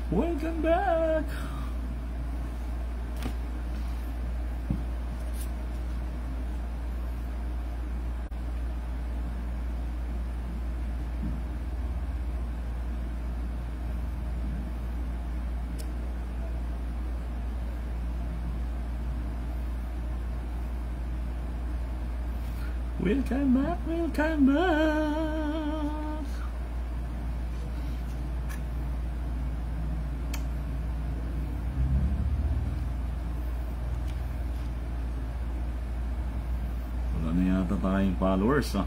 Welcome back. Welcome back, welcome back. Wala na yata tayong followers, ha?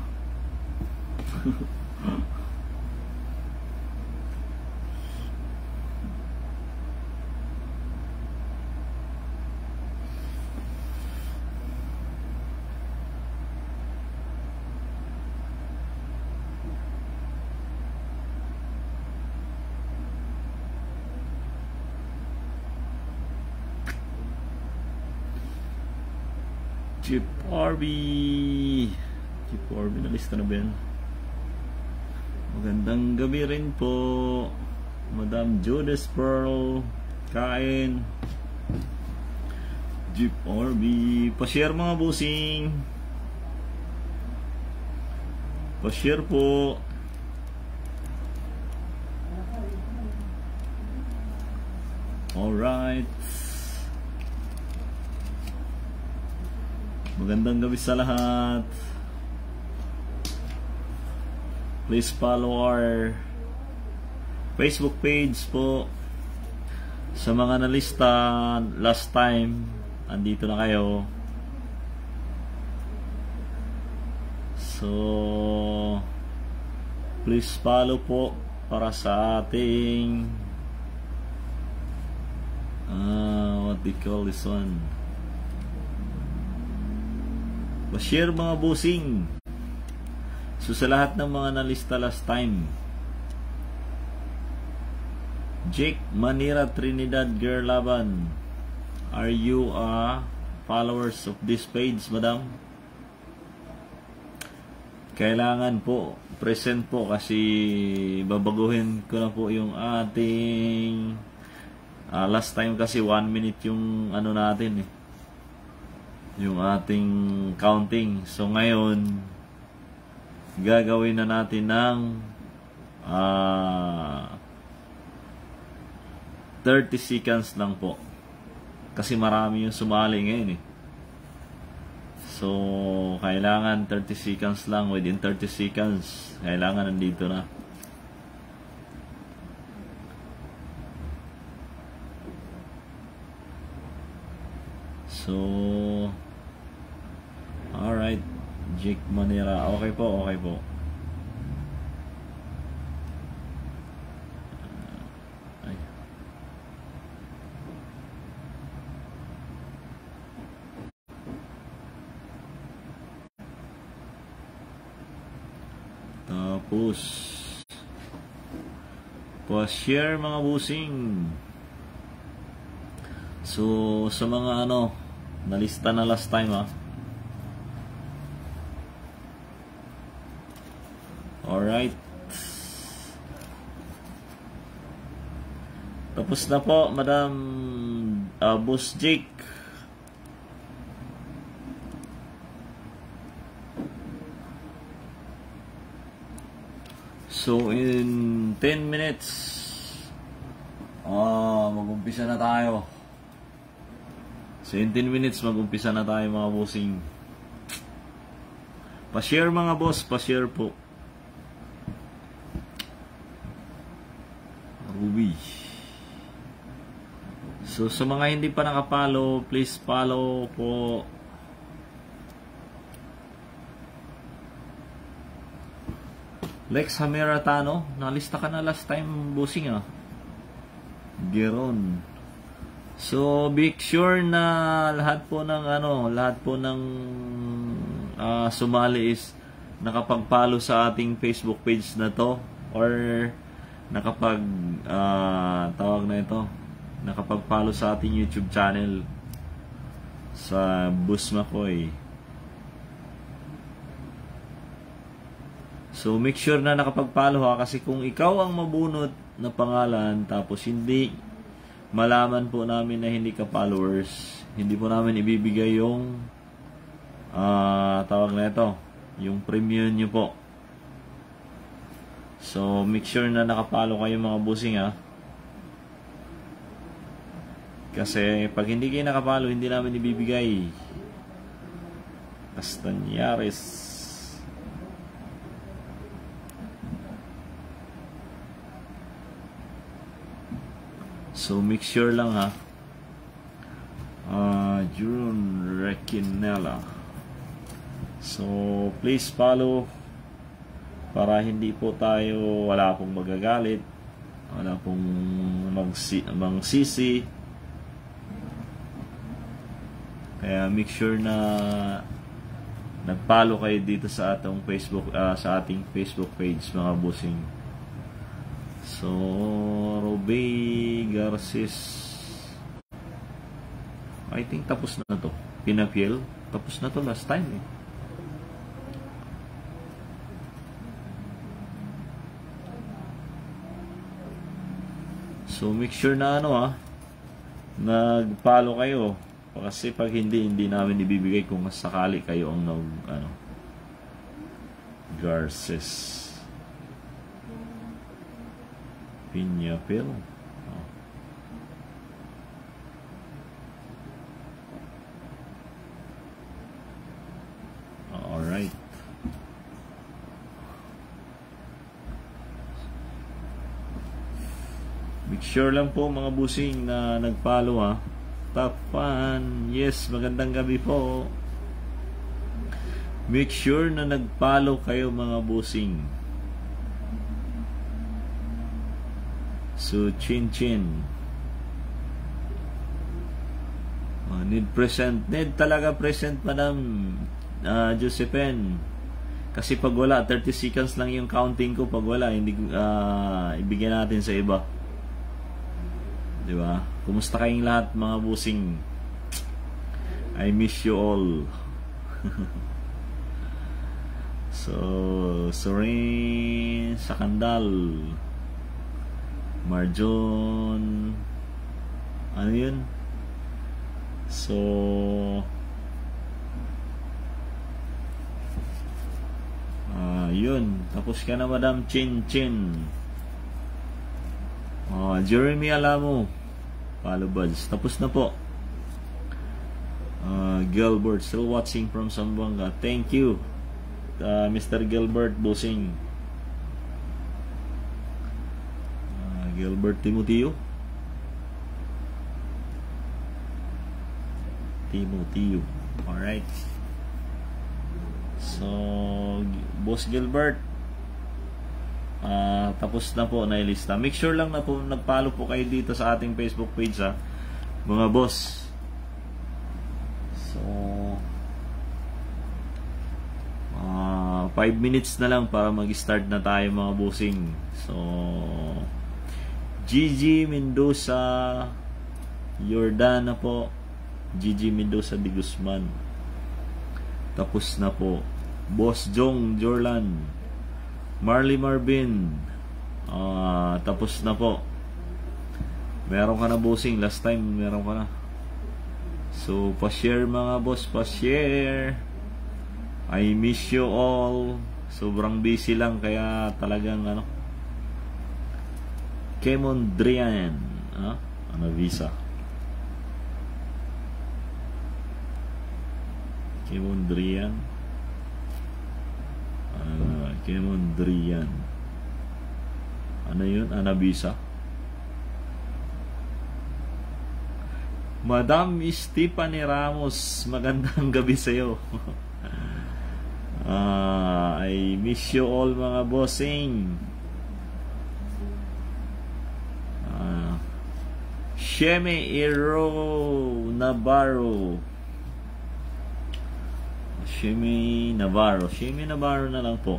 Chip Orby. Chip Orby, nalista na ba yan? Magandang gabi rin po, Madam Judas Pearl. Kain. Chip Orby. Pa-share mga busing. Pa-share po. Alright. Magandang gabi sa lahat. Please follow our Facebook page po. Sa mga nalista last time, andito na kayo. So, please follow po para sa ating what do you call this one? Pa-share mga busing. So sa lahat ng mga nalista last time, Jake Manira Trinidad Girl Laban, are you followers of this page, madam? Kailangan po present po kasi babaguhin ko na po yung ating last time kasi 1 minute yung ano natin eh, yung ating counting. So ngayon gagawin na natin ng 30 seconds lang po kasi marami yung sumali ngayon eh. So kailangan 30 seconds lang. Within 30 seconds kailangan nandito na. So alright, Jake Manira. Okay po, okay po. Ay. Tapos pa-share mga busing. So sa mga ano nalista na last time alright. Tapos na po, Madam Boss Jake. So in 10 minutes mag-umpisa na tayo. So in 10 minutes mag-umpisa na tayo mga bossing. Pa-share mga boss, pa-share po. Ruby. So sa mga hindi pa nakapollow, please follow po. Lex Hameratano, nalista ka na last time bossing Geron. So be sure na lahat po ng sumali is nakapag-follow sa ating Facebook page na to or nakapag-follow sa ating YouTube channel sa Boss Makoy. So, make sure na nakapag-follow ha, kasi kung ikaw ang mabunot na pangalan, tapos hindi malaman po namin na hindi ka followers, hindi po namin ibibigay yung tawag na ito, yung premium nyo po. So, make sure na nakapalo kayo mga bossing ha. Kasi pag hindi kayo nakapalo, hindi namin ibibigay. Castañares. So, make sure lang ha. June Requinella. So, please follow para hindi po tayo, wala pong magagalit, wala pong magsisi. Kaya make sure na nag-follow kayo dito sa atong Facebook, sa ating Facebook page mga bossing. So, Robey Garces, I think tapos na to. Pinapiel, tapos na to last time eh. So, make sure na nag-follow kayo. Kasi pag hindi namin ibibigay kung sakali kayo ang Garces. Piñapil. Alright. Make sure lang po mga busing na nag-follow ha. Top fan. Yes, magandang gabi po. Make sure na nag-follow kayo mga busing. So, chin. Need present. Need talaga present, Madam Josephine. Kasi pag wala, 30 seconds lang yung counting ko. Pag wala, hindi ibigyan natin sa iba. Diba? Kumusta kayong lahat mga busing? I miss you all. So, Sorin Sakandal, Marjon, ano yun? So, yun. Tapos ka na, Madam Chin. Jeremy Alamo, follow buds. Tapos na po. Gilbert, still watching from Zamboanga. Thank you, Mr. Gilbert Busing. Gilbert Timoteo. Alright. So, Boss Gilbert, tapos na po na ilista. Make sure lang na po nag-follow po kayo dito sa ating Facebook page ha, mga boss. So, 5 minutes na lang para mag-start na tayo mga bossing. So, Gigi Mendoza Jordana po. Gigi Mendoza de Guzman. Tapos na po. Boss Jong Jorlan, Marley Marvin. Tapos na po. Meron ka na bossing. Last time meron ka na. So, pa-share mga boss. Pa-share. I miss you all. Sobrang busy lang. Kaya talagang Kemondrian. Visa. Kemondrian. Ano yun? Anabisa. Madam Stephanie Ramos, magandang gabi sa'yo. I miss you all mga bossing. Sheme Iro Navarro. Sheme Navarro na lang po.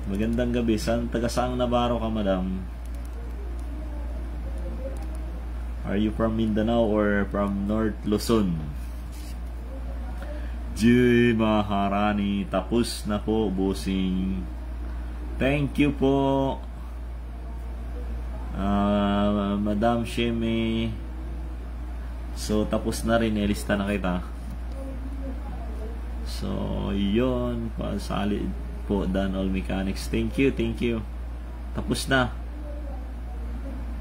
Magandang gabi. Taga-saang Navarro ka, madam? Are you from Mindanao or from North Luzon? Jay Maharani, tapos na po, bossing. Thank you po. Madam Sheme. So, tapos na rin. Ilista na kita. So, yun. Solid po. Done all mechanics. Thank you, thank you. Tapos na.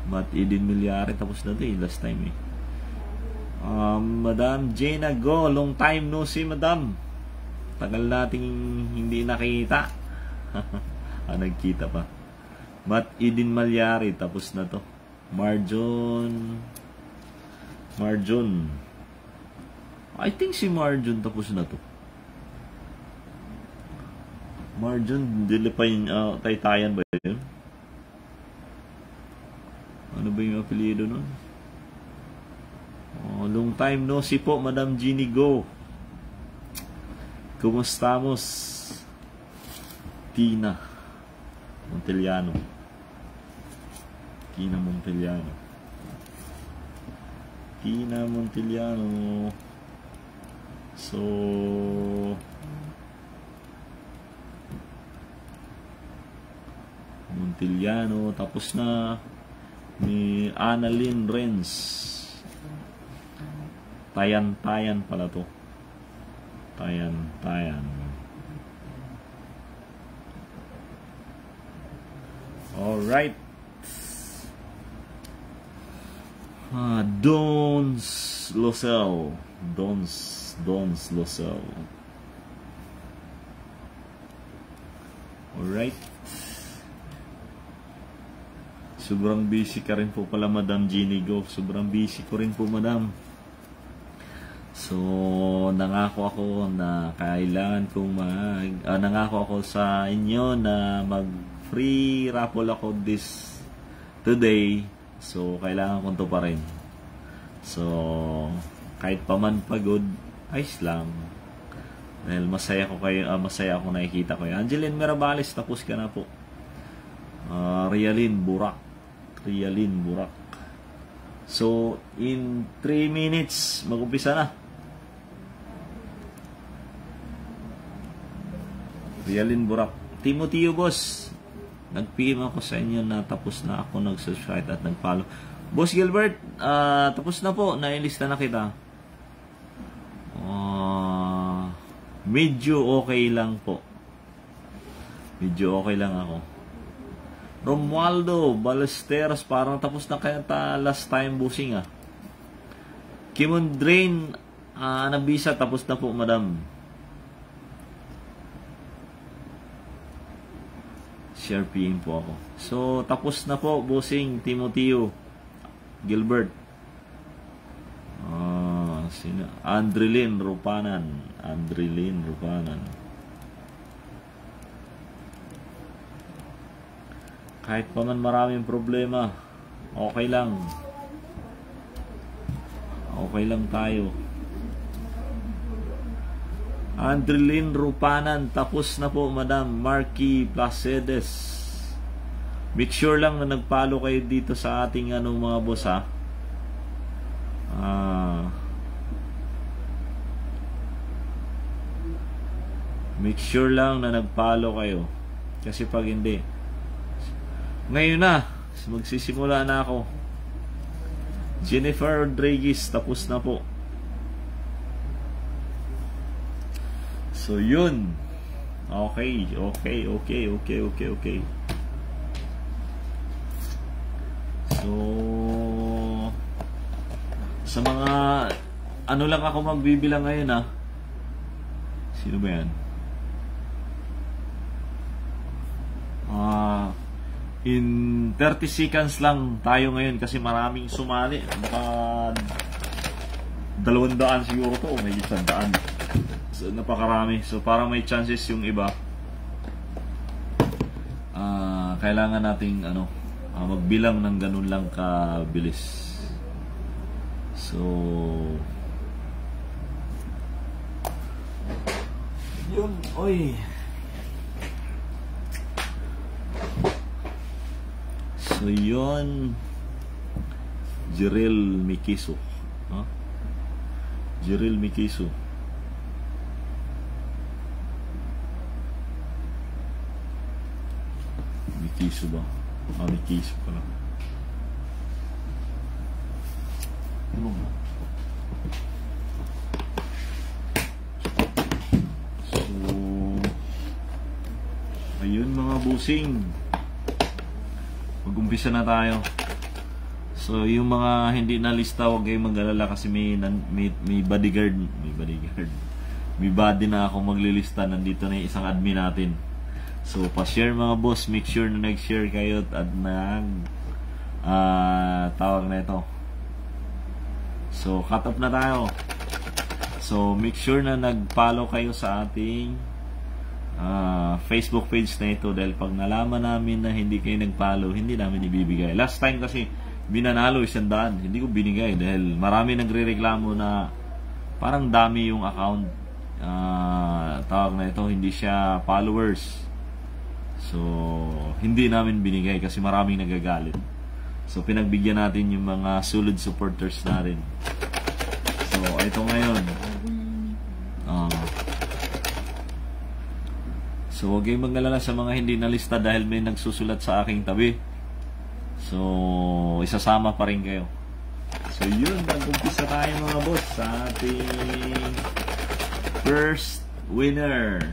But Eden Milyari, tapos na ito eh. Last time eh. Madam Jana Go. Long time no see, madam. Tagal nating hindi nakita. Nagkita pa. But Eden Milyari, tapos na to. Marjon. I think si Marjon tapos na to. Marjon, dili pa yung Taytayan ba yun? Ano ba yung apelyido nun? Long time no see po, Madam Jeannie Go. Kumustamos? Tina Montellano. Tina Montellano. So, Montellano, tapos na. Ni Annalyn Renz. Tayan pala to. Tayan. Alright. Dons Losel. Alright. Sobrang busy ka rin po pala, Madam Jeannie Go. Sobrang busy ko rin po, Madam. So, nangako ako na kailangan kong nangako ako sa inyo na mag-free raffle ako today. So, kailangan kong to pa rin. So, kahit pa man pagod, ayos lang. Dahil masaya ako nakikita ko. Angeline Mirabales, tapos ka na po. Rialin Burak. So, in 3 minutes, mag-umpisa na. Rialin Burak. Timoteo, boss. Nag-PM ako sa inyo na tapos na ako nag-subscribe at nag-follow. Boss Gilbert, tapos na po. Nailista na kita. Medyo okay lang po. Medyo okay lang ako. Romualdo Ballesteros, parang tapos na kaya last time, busing ah. Kimon Drain, nabisa, tapos na po, madam. Share PM po ako. So, tapos na po, busing, Timoteo Gilbert. Sino? Andrilyn Rupanan. Kahit pa man maraming problema, okay lang. Okay lang tayo. Andrilyn Rupanan, tapos na po, madam. Marky Placedes. Make sure lang na nagpalo kayo dito sa ating mga boss, ha. Make sure lang na nagpalo kayo. Kasi pag hindi, ngayon na, magsisimula na ako. Jennifer Rodriguez, tapos na po. So, yun. Okay. So, sa mga, lang ako magbibilang ngayon, ha. Sino ba yan? In 30 seconds lang tayo ngayon kasi maraming sumali. Baka 200 siguro to, may 100. So, napakarami. So, parang may chances yung iba. Kailangan nating magbilang ng ganun lang kabilis. So, yun, oy. So, yun. Jiril Mikiso. Jiril Mikiso. kiso ba? May kiso pala. Ano ba? So, ayun mga busing. Mag-umpisa na tayo. So, yung mga hindi na lista, huwag kayong mag-alala kasi may bodyguard. May body na ako maglilista. Nandito na yung isang admin natin. So, pa-share mga boss. Make sure na nag-share kayo at tawag na ito. So, cut off na tayo. So, make sure na nag-follow kayo sa ating Facebook page na ito dahil pag nalaman namin na hindi kayo nag-follow, hindi namin ibibigay. Last time kasi, binanalo 100. Hindi ko binigay dahil marami nagre-reklamo na parang dami yung account. Tawag na ito, hindi siya followers. So, hindi namin binigay kasi maraming nagagalit. So, pinagbigyan natin yung mga solid supporters natin. So, ito ngayon. So, huwag kayong mag-alala sa mga hindi nalista dahil may nagsusulat sa aking tabi. So, isasama pa rin kayo. So, yun. Nag-umpisa tayo mga boss sa ating first winner.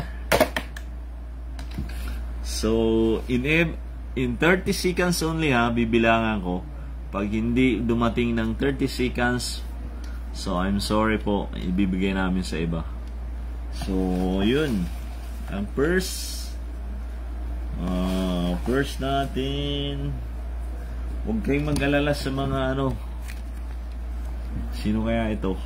So, in 30 seconds only bibilangan ko. Pag hindi dumating ng 30 seconds, so I'm sorry po, ibibigay namin sa iba. So, yun. Ang first natin, huwag kayong mag-alala sa mga sino kaya ito?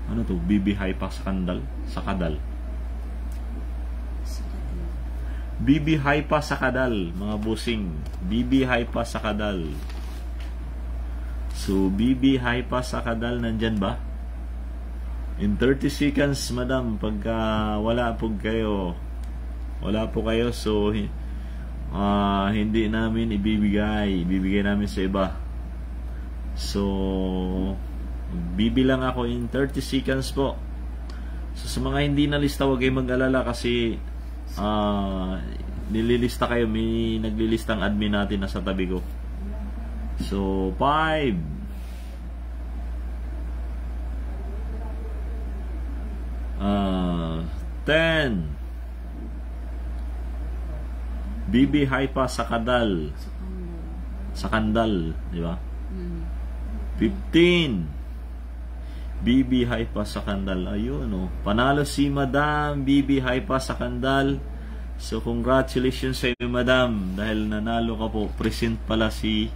Ano to? BB Hypa sa Kadal. BB Hypa sa Kadal, mga busing. BB Hypa sa Kadal. So, BB Hypa sa Kadal, nandyan ba? In 30 seconds, madam, pagka wala po kayo, so hindi namin ibibigay namin sa iba. So, bibilang ako in 30 seconds po. So, sa mga hindi nalista, huwag kayong mag-alala kasi nililista kayo. May naglilistang admin natin na sa tabi ko. So, 5 10 BB Hypa sa Kadal. Sa Kandal, di ba? 15 BB Hypa sa Kandal. Ayun, panalo si Madam BB Hypa sa Kandal. So, congratulations sa iyo, Madam. Dahil nanalo ka po. Present pala si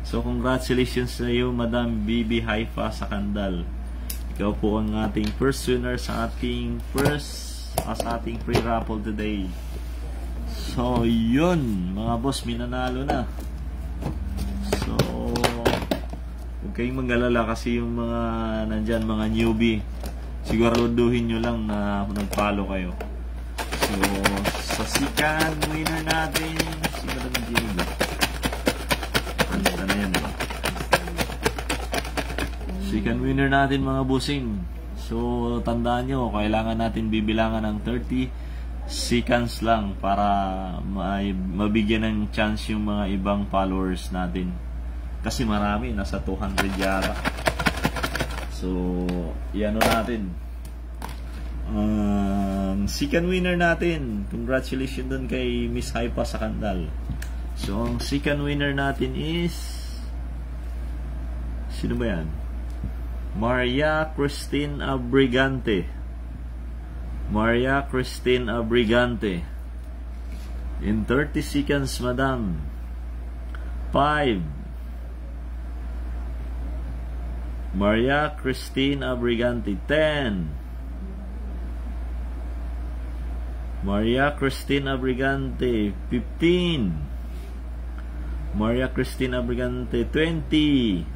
So, congratulations sa iyo, Madam BB Hypa sa Kandal. Ikaw po ang ating first winner sa ating free raffle today. So, yun. Mga boss, minanalo na. So, huwag kayong mag-alala kasi yung mga nandyan, mga newbie, siguraduhin nyo lang na nag-follow kayo. So, sa second winner natin, si Madam Jenny. Ano na yan ba? Second winner natin mga busing. So, tandaan nyo, kailangan natin bibilangan ng 30 seconds lang para mabigyan ng chance yung mga ibang followers natin. Kasi marami, nasa 200 yata. So, iano natin. Second winner natin. Congratulations dun kay Miss Hypa sa Kandal. So, ang second winner natin is... Sino ba yan? Maria Christine Abrigante. Maria Christine Abrigante. In 30 seconds, Madam. 5. Maria Christine Abrigante. 10. Maria Christine Abrigante. 15. Maria Christine Abrigante. 20.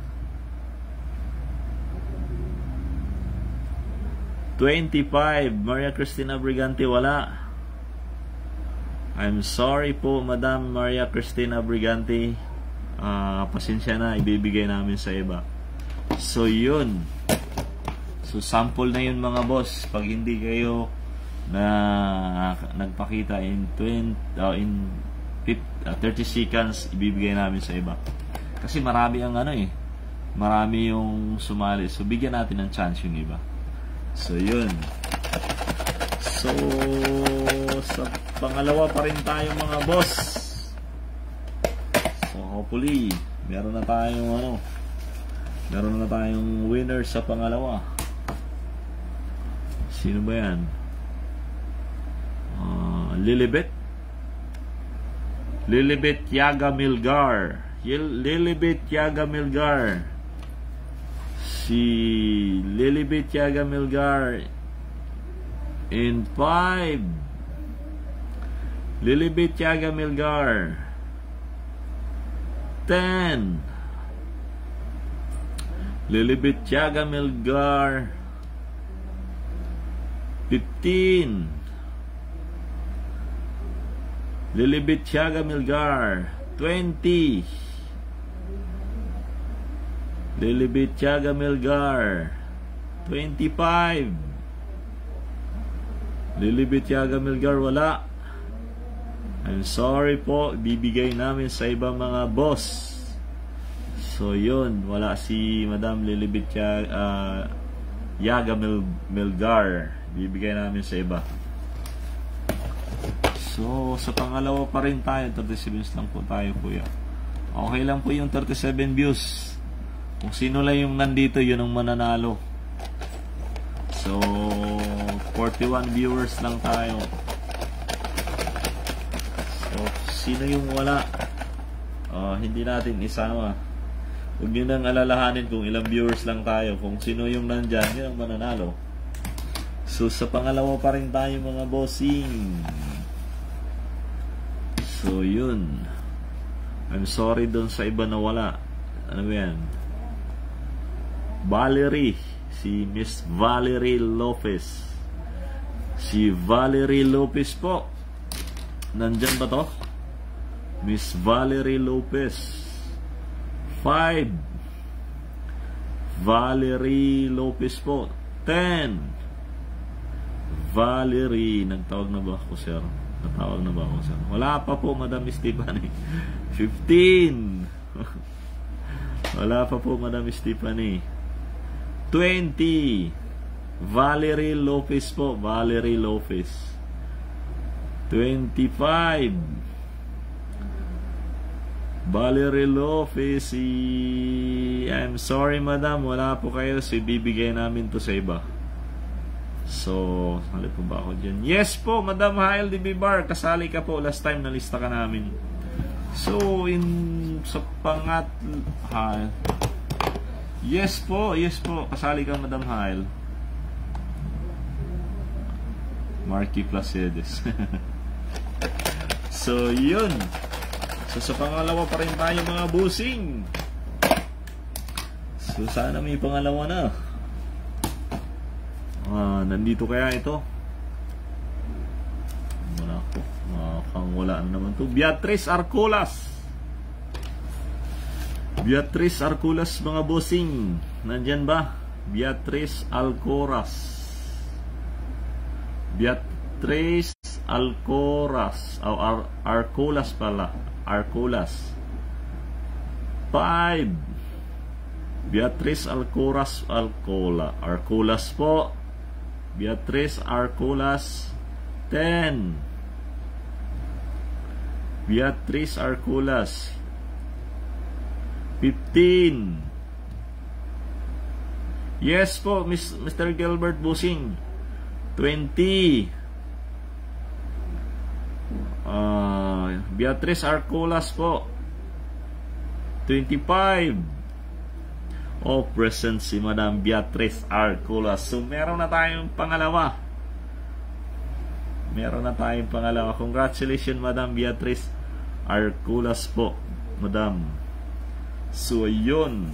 25. Maria Cristina Brigante, wala. I'm sorry po, Madam Maria Cristina Brigante. Pasensya na, ibibigay namin sa iba. So, yun. So, sample na yun mga boss. Pag hindi kayo na nagpakita in 30 seconds, ibibigay namin sa iba. Kasi marami ang marami yung sumali. So, bigyan natin ng chance yung iba. So, yun. So, sa pangalawa pa rin tayo mga boss. So, hopefully, meron na tayong winner sa pangalawa. Sino ba yan? Lilibet Yaga Milgar. Lilibet Yaga Milgar. Si Lilibet Yaga Milgar in 5. Lilibet Yaga Milgar 10. Lilibet Yaga Milgar 15. Lilibet Yaga Milgar 20. Lilibet Yaga Milgar 25. Lilibet Yaga Milgar wala. I'm sorry po, bibigay namin sa ibang mga boss. So yun, wala si Madam Lilibet Yaga Milgar. Bibigay namin sa iba. So, sa pangalawa pa rin tayo. 37 views lang po tayo, kuya. Okay lang po yung 37 views. Kung sino lang yung nandito, yun ang mananalo. So, 41 viewers lang tayo. So, sino yung wala? Hindi natin isama. Huwag nyo nang alalahanin kung ilang viewers lang tayo. Kung sino yung nandyan, yun ang mananalo. So, sa pangalawa pa rin tayo, mga bossing. So, yun. I'm sorry doon sa iba na wala. Ano ba yan? Valerie. Si Miss Valerie Lopez. Si Valerie Lopez po. Nandyan ba to? Miss Valerie Lopez. 5. Valerie Lopez po. 10. Valerie. Nagtawag na ba ako, sir? Natawag na ba ako, sir? Wala pa po, Madam Stephanie. 15. Wala pa po, Madam Stephanie. 20. Valerie Lopez po. Valerie Lopez. 25. Valerie Lopez. I'm sorry, Madam. Wala po kayo. So, ibibigay namin to sa iba. So, sali po ba ako dyan? Yes po, Madam Hael de Bibar. Kasali ka po. Last time nalista ka namin. So, sa yes po. Kasali ka, Madam Hael. Marky Placedes. So, yun. So, sa pangalawa pa rin tayo, mga busing. So, sana may pangalawa na. Nandito kaya ito? Wala po. Wala na naman to. Beatrice Arcolas. Beatrice Arcolas, mga bossing. Nandyan ba? Beatrice Alcoras. Beatrice Alcoras. Arcolas pala. Arcolas. 5. Beatrice Alcoras. Arcolas po. Beatrice Arcolas. 10. Beatrice Arcolas. 15. Yes po, Mr. Gilbert Busing. 20. Beatrice Arcolas po. 25. Present si Madam Beatrice Arcolas. So, meron na tayong pangalawa. Congratulations, Madam Beatrice Arcolas po, Madam. So, yun.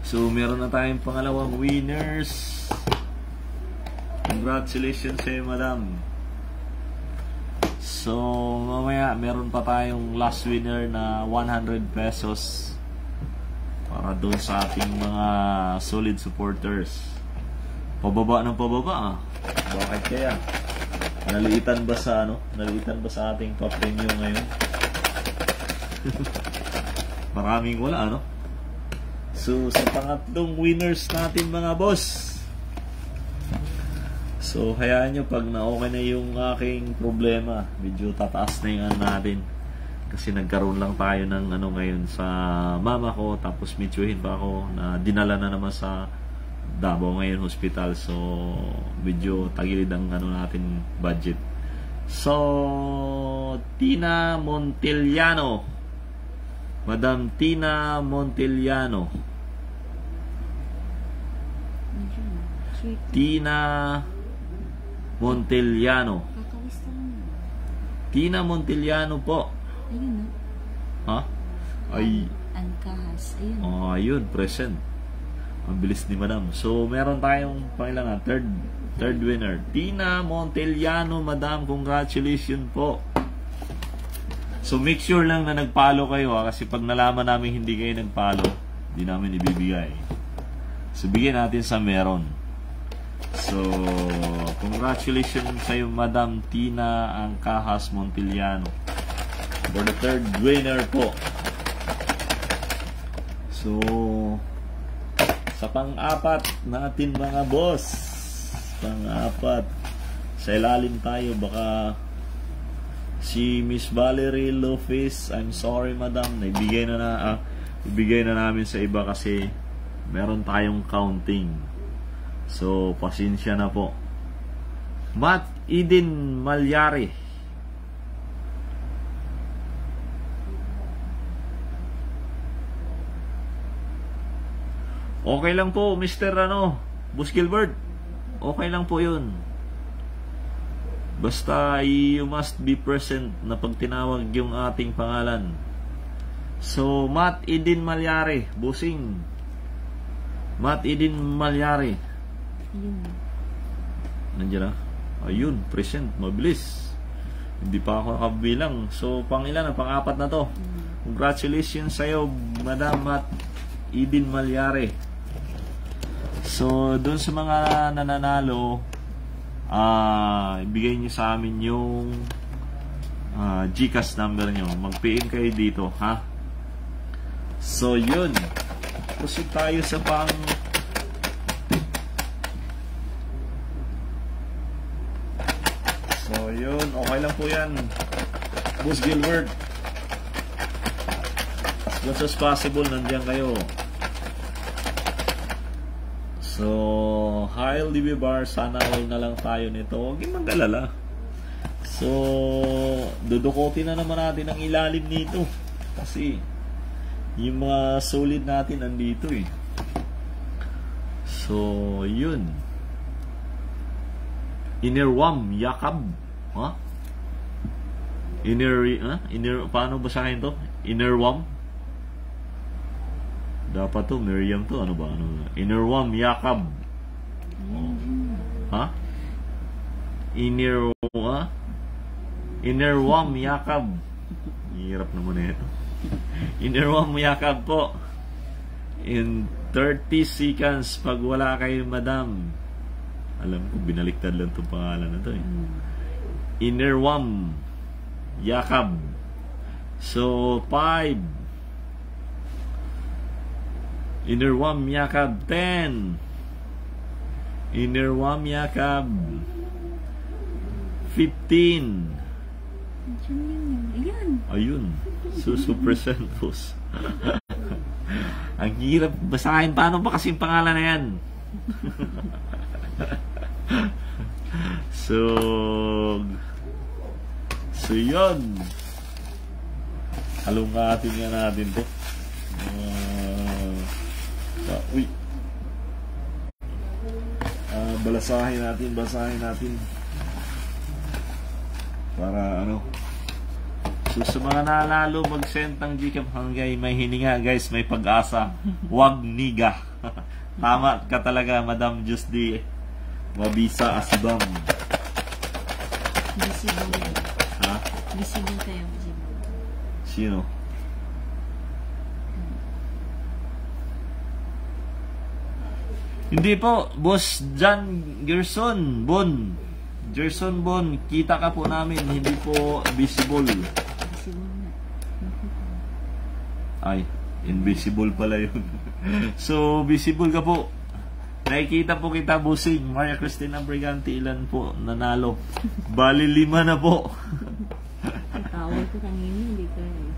So, meron na tayong pangalawang winners. Congratulations sa Madam. So, mamaya, meron pa tayong last winner na 100 pesos. Para doon sa ating mga solid supporters. Pababa ng pababa ah. Bakit kaya? Naliitan ba sa ano? Naliitan ba sa ating pa-premium ngayon? Maraming wala ano? So sa pangatlong winners natin mga boss. So hayaan nyo pag na-okay na yung aking problema, medyo tataas na yung ano natin. Kasi nagkaroon lang tayo ng ano ngayon sa mama ko, tapos mitsuhin pa ako na dinala na naman sa Davao ngayon hospital. So medyo tagilid ang ano natin budget. So Tina Montellano, Madam Tina Montellano, Tina Montellano, Tina Montellano po. Ayun, no? Ha? Ay. Angkahas. Ayun. Oh, ayun, present. Ang bilis ni Madam. So, meron tayong pangilangan, third winner. Tina Montellano, Madam, congratulations po. So, make sure lang na nag-follow kayo ha, kasi pag nalaman namin hindi kayo nag-follow, hindi namin ibibigay. So, bigyan natin sa meron. So, congratulations sa iyo, Madam Tina Angkahas Montellano, for the third winner po. So, sa pang-apat natin mga boss, pang-apat, sa ilalim tayo, baka si Miss Valerie Lopez, I'm sorry madam, ibigay na namin sa iba kasi meron tayong counting. So, pasensya na po. Matt Eden Malyari, okay lang po, Mr. Boss Gilbert. Okay lang po yun. Basta you must be present na pag tinawag yung ating pangalan. So, Matt Eden Malyari, busing. Matt Eden Malyari. Ayun. Nandiyan na. Ayun, present. Mabilis. Hindi pa ako nakabilang. So, pangilan na, pang-apat na to. Congratulations sa'yo, Madam Matt Eden Malyari. So, doon sa mga nananalo, ibigay nyo sa amin yung GCash number nyo. Mag-PM kayo dito, ha? So, yun. Proceed tayo sa So, yun. Okay lang po yan. Boss Gilbert. As much as possible, nandiyan kayo. So, hi LDB Bar, sana all na lang tayo nito. Huwag yung mag-alala. So, dudukotin na naman natin ang ilalim nito. Kasi, yung mga solid natin nandito eh. So, yun. Innerwam, Yakab. Ha? Paano basahin to? Innerwam? Dapat to, Miriam to. Ano ba? Innerwam, Yakab. Oh. Ha? Innerwam, Yakab. Hirap naman ito. Innerwam, Yakab po. In 30 seconds, pag wala kayo, madam. Alam ko, binaliktad lang itong pangalan na to eh. Innerwam, Yakab. So, 5. Innerwam Yakab 10. Innerwam Yakab 15. Ayan. Ayun. Susupresent boss. Ang hirap basahin. Paano ba kasing pangalan na yan? So yun. Halungatin nga natin to. Uy. Basahin natin. Para ano. So sa mga nalalo, mag-send ng GCash hanggang may hininga guys, may pag-asa. Huwag niga. Tama ka talaga, Madam Jusdi. Mabisa asibam. Visible. Ha? Visible kayo, visible. Sino? Hindi po, Boss John Gerson Bon. Gerson Bon, kita ka po namin, hindi po visible. Visible na. Ay, invisible pala yun. So, visible ka po. Nakikita po kita, Busing. Maria Cristina Brigante, ilan po nanalo? Bali 5 na po. Tawag ko kanina, hindi ka eh.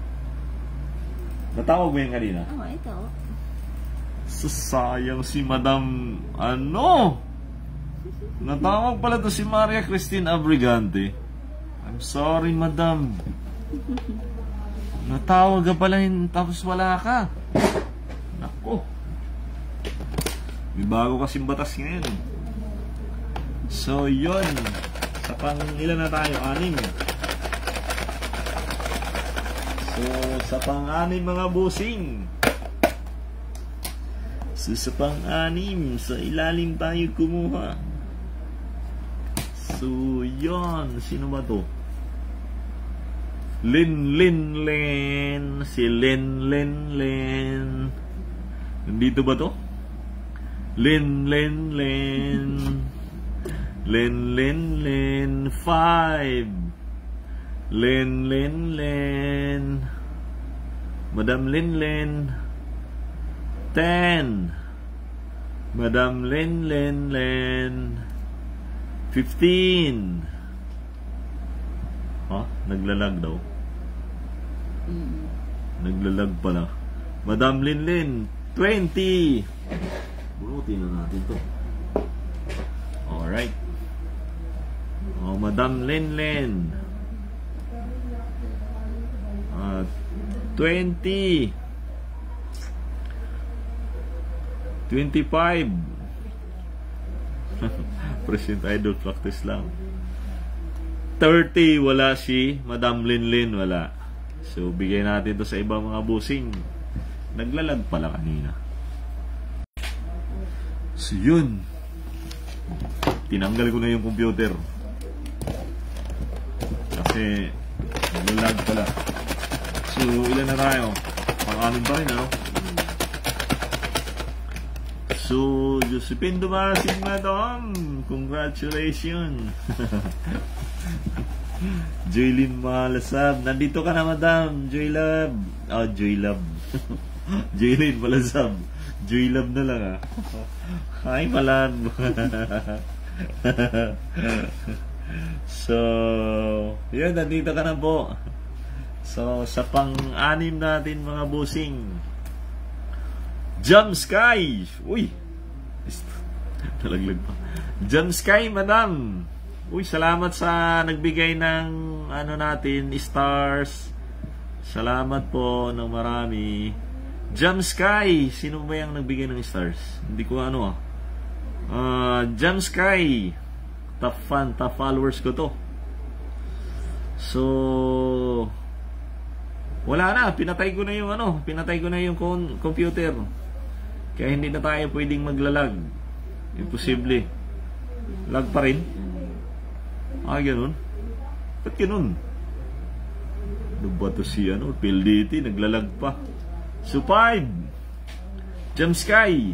Natawag mo yan kanina? Oo, ito. Sayang si Madam, ano? Natawag pala to si Maria Cristina Brigante. I'm sorry, Madam. Natawag ka pala tapos wala ka. Nako. May bago kasing batas ngayon. So, yun. Sa pang ilan na tayo? 6. So, sa pang-6 mga busing. So, sa pang-6, sa ilalim tayo kumuha. So, yun. Sino ba to? Len. Si Len. Nandito ba to? Len. 5. Len. Madam Len. 10. Madam Len. 15. Naglalag daw. Naglalag pala. Madam Len. 20. Bunutin na natin to. Alright. Madam Len. 20. 25. Present idol practice lang. 30. Wala si Madam Len. Wala. So, bigay natin to sa ibang mga busing. Naglalag pala kanina. So, yun. Tinanggal ko na yung computer. Kasi, naglalag pala. So, ilan na tayo? Pang-6 pa rin, ano? So, Josephine Dumasig, Madam. Congratulations. Joylyn Malasab. Nandito ka na, Madam. Joylab. Joylab. Joylyn Malasab. Joylab na lang, ah. Hi, Malab. So, yun, nandito ka na po. So, sa pang-6 natin, mga busing. Jump Sky. Uy. Nalaglag pa. Jump Sky, Madam. Uy, salamat sa nagbigay ng natin, stars. Salamat po ng marami. Jump Sky. Sino ba yung nagbigay ng stars? Hindi ko Jump Sky. Top fan, top followers ko to. So, wala na. Pinatay ko na yung computer. Kaya hindi na tayo pwedeng maglalag. Imposible. Lag pa rin. Ganun. Ba't ganun? Ano ba to si PLDT? Naglalag pa. So 5. Jump Sky.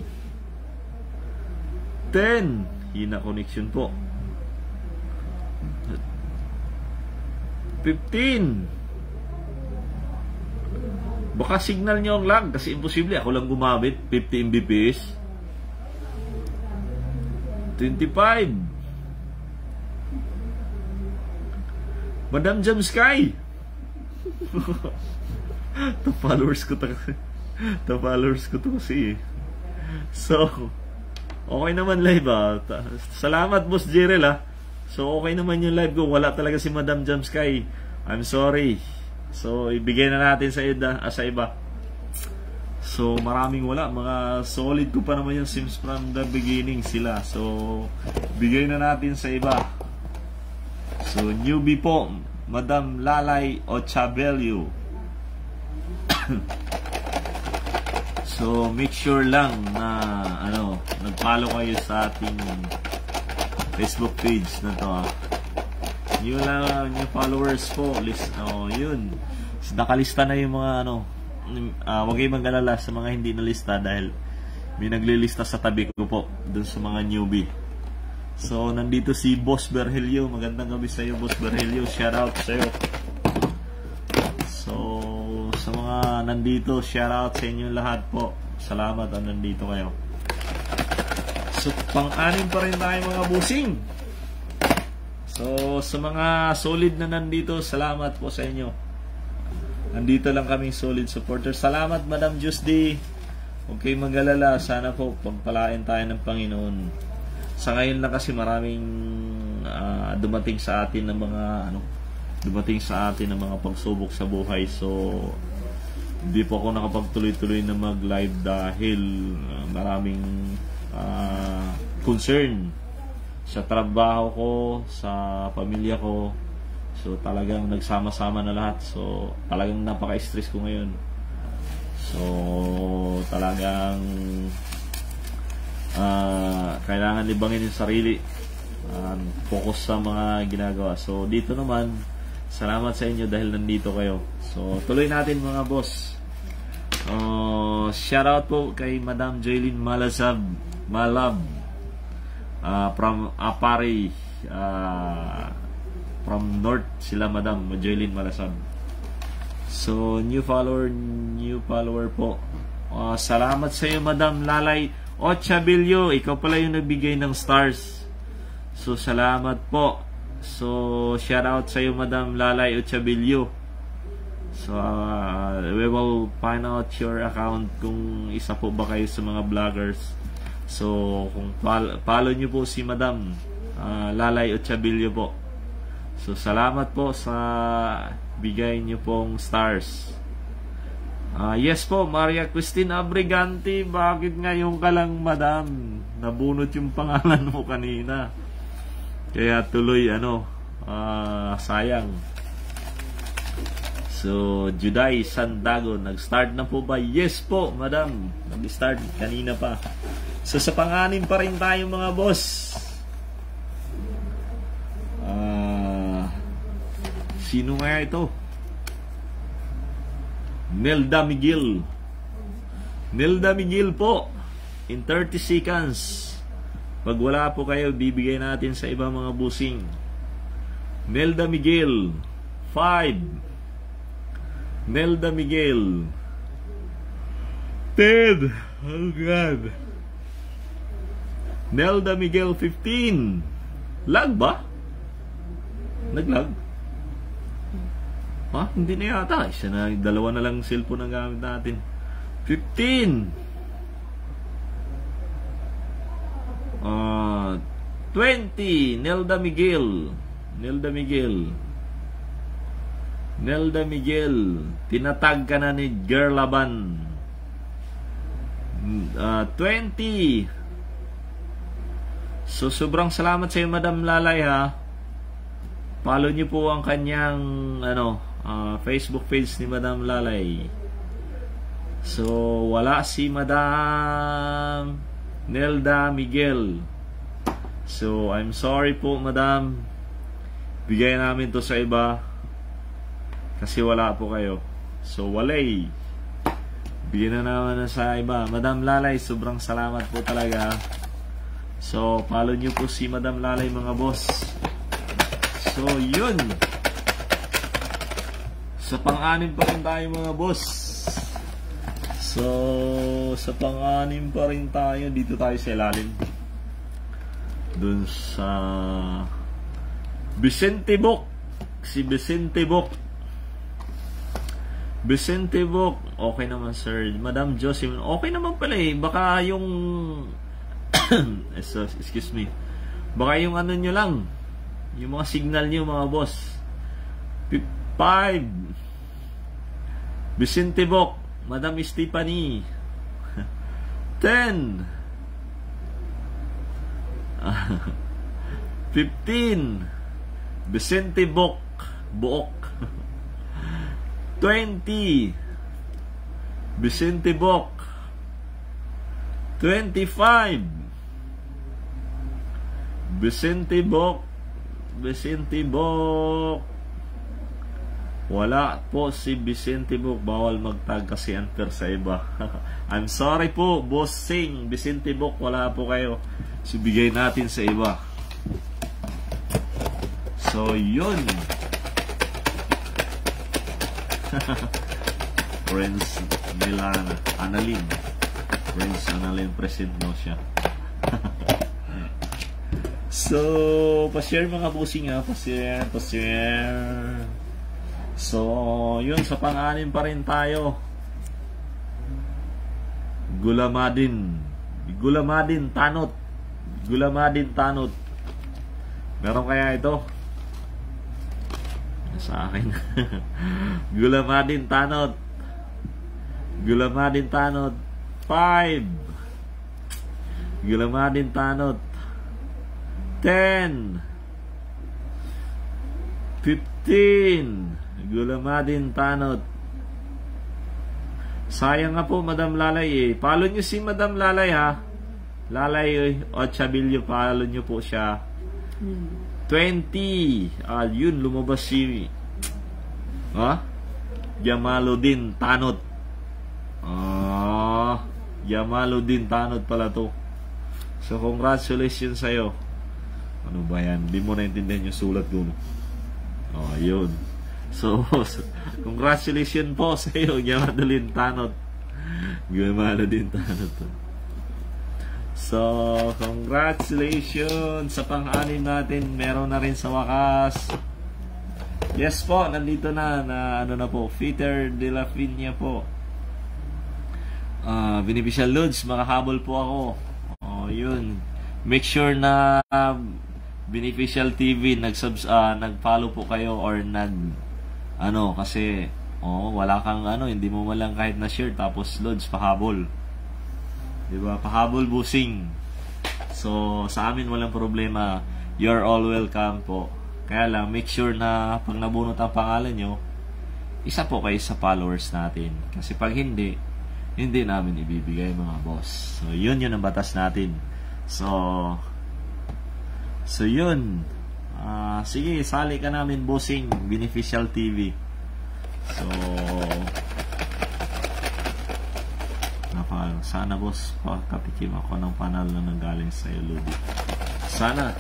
10. Hina connection po. 15. Baka signal nyo ang lag kasi imposible. Ako lang gumamit. 50 Mbps. 25. Madam Jump Sky. To followers ko to kasi. So, okay naman live, Salamat, Boss Jerel, So, okay naman yung live ko. Wala talaga si Madam Jump Sky. I'm sorry. So, ibigay na natin sa iba. So, maraming wala. Mga solid ko pa naman yung Sims from the beginning sila. So, bigay na natin sa iba. So, newbie po, Madam Lalay Ochabelio. So, make sure lang na nag-follow kayo sa ating Facebook page na to, New followers po. Yun. Nakalista na yung mga huwag kayong mag-alala sa mga hindi nalista dahil May naglilista sa tabi ko po dun sa mga newbie. So, nandito si Boss Berhelio. Magandang gabi sa iyo, Boss Berhelio. Shout out sa iyo. So, sa mga nandito, shout out sa inyo lahat po. Salamat ang nandito kayo. So, pang-anim pa rin tayo mga busing. So, sa mga solid na nandito, salamat po sa inyo. Nandito lang kaming solid supporter. Salamat, Madam Jusdi. Huwag kayong mag-alala. Sana po pagpalain tayo ng Panginoon. Sa ngayon lang kasi maraming dumating sa atin ng mga pagsubok sa buhay. So, hindi po ako nakapagtuloy-tuloy na mag-live dahil maraming concern sa trabaho ko, sa pamilya ko. So, talagang nagsama-sama na lahat. So, talagang napaka-stress ko ngayon. So, talagang kailangan libangin yung sarili, focus sa mga ginagawa. So, dito naman, salamat sa inyo dahil nandito kayo. So, tuloy natin mga boss. Shout out po kay Madam Jaylin Malab from Apari, from North sila, Madam Jaylin Malasab. So, new follower po. Salamat sa iyo, Madam Lalay Ochabilyo. Ikaw pala yung nagbigay ng stars. So, salamat po. So, shout out sa iyo, Madam Lalay Ochabilyo. So, we will find out your account kung isa po ba kayo sa mga vloggers. So, kung follow nyo po si Madam Lalay Ochabilyo po. So, salamat po sa bigay nyo pong stars. Yes po, Maria Christine Abrigante. Bakit ngayon ka lang, Madam? Nabunot yung pangalan mo kanina. Kaya tuloy, sayang. So, Juday Sandago, nag-start na po ba? Yes po, Madam. Nag-start kanina pa. So, sa pang-anim pa rin tayo, mga boss. Sino nga ito? Nelda Miguel. Nelda Miguel po. In 30 seconds. Pag wala po kayo, bibigay natin sa ibang mga busing. Nelda Miguel. 5. Nelda Miguel. 10. Oh God. Nelda Miguel 15. Lag ba? Naglag? Hindi na yata. Dalawa na lang cellphone ang gamit natin. 15. 20. Nelda Miguel. Nelda Miguel. Nelda Miguel. Tinatag ka na ni Girl Laban. 20. So, sobrang salamat sa iyo, Madam Lalay, ha. Follow niyo po ang kanyang Facebook page ni Madam Lalay. So, wala si Madam Nelda Miguel. So, I'm sorry po, Madam. Bigay namin to sa iba kasi wala po kayo. So, walay. Bigyan na naman sa iba. Madam Lalay, sobrang salamat po talaga. So, follow niyo po si Madam Lalay, mga boss. So, yun. Sa pang-anim pa rin tayo, mga boss. So, sa pang-anim pa rin tayo. Dito tayo sa ilalim. Dun sa Vicente Bok. Si Vicente Bok. Vicente Bok. Okay naman, sir. Madam Josie, okay naman pala eh. Baka yung excuse me. Baka yung nyo lang. Yung mga signal nyo, mga boss. 5. Vicente Bok. Madam Stephanie. 10. 15. Vicente Bok. Buok. 20. Vicente Bok. 25. Vicente Bok. Vicente Bok. Wala po si Vicente Book. Bawal magtag kasi unfair sa iba. I'm sorry po, bossing. Vicente Book, wala po kayo. Sibigay natin sa iba. So, yun. Friends Milana. Annalyn. Friends Annalyn, present mo siya. So, pa-share mga bossing ha. Pa-share. So, yun, sa pang-anim pa rin tayo. Gulamadin Tanot. Meron kaya ito? Sa akin. Gulamadin Tanot. 5. Gulamadin Tanot. 10. 15. Gulamadin Tanot. Sayang nga po, Madam Lalay eh. Follow nyo si Madam Lalay ha. Lalay Ochabilyo, follow nyo po siya. 20. Yun, lumabas si Jamaluddin Tanot. Jamaluddin Tanot pala to. So, congratulations sa'yo. Ano ba yan? Hindi mo naintindihan yung sulat ko. Yun. So, congratulations po sa iyo, Jamaluddin Tanot. Jamaluddin Tanot. So, congratulations sa pang-anim natin. Meron na rin sa wakas. Yes po, nandito na ano na po, Peter de la Viña po. Beneficial Loads, makahabol po ako. Yun. Make sure na Beneficial TV nag-follow po kayo or kasi wala kang hindi mo malang kahit na share tapos Loads pahabol. 'Di ba? Pahabol busing. So sa amin walang problema. You're all welcome po. Kaya lang make sure na pag nabunot ang pangalan nyo, isa po kayo sa followers natin. Kasi pag hindi namin ibibigay mga boss. So yun ang batas natin. So yun. Sige, sali ka namin bossing Beneficial TV. So sana boss pakatikim ako ng panalo na nanggaling sa iyo, Ludi. Sana.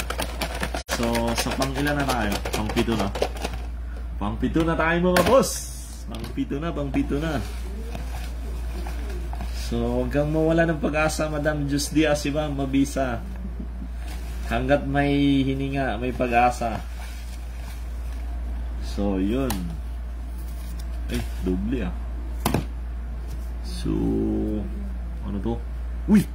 So sa pang-ilan na tayo? Pang-pito na. Pang-pito na tayo mga boss. Pang-pito na. So hanggang mawala ng pag-asa, Madam Jus Diaz, iba mabisa. Hanggat may hininga, may pag-asa. So, yun. Doble ah. So, ano to? Uy!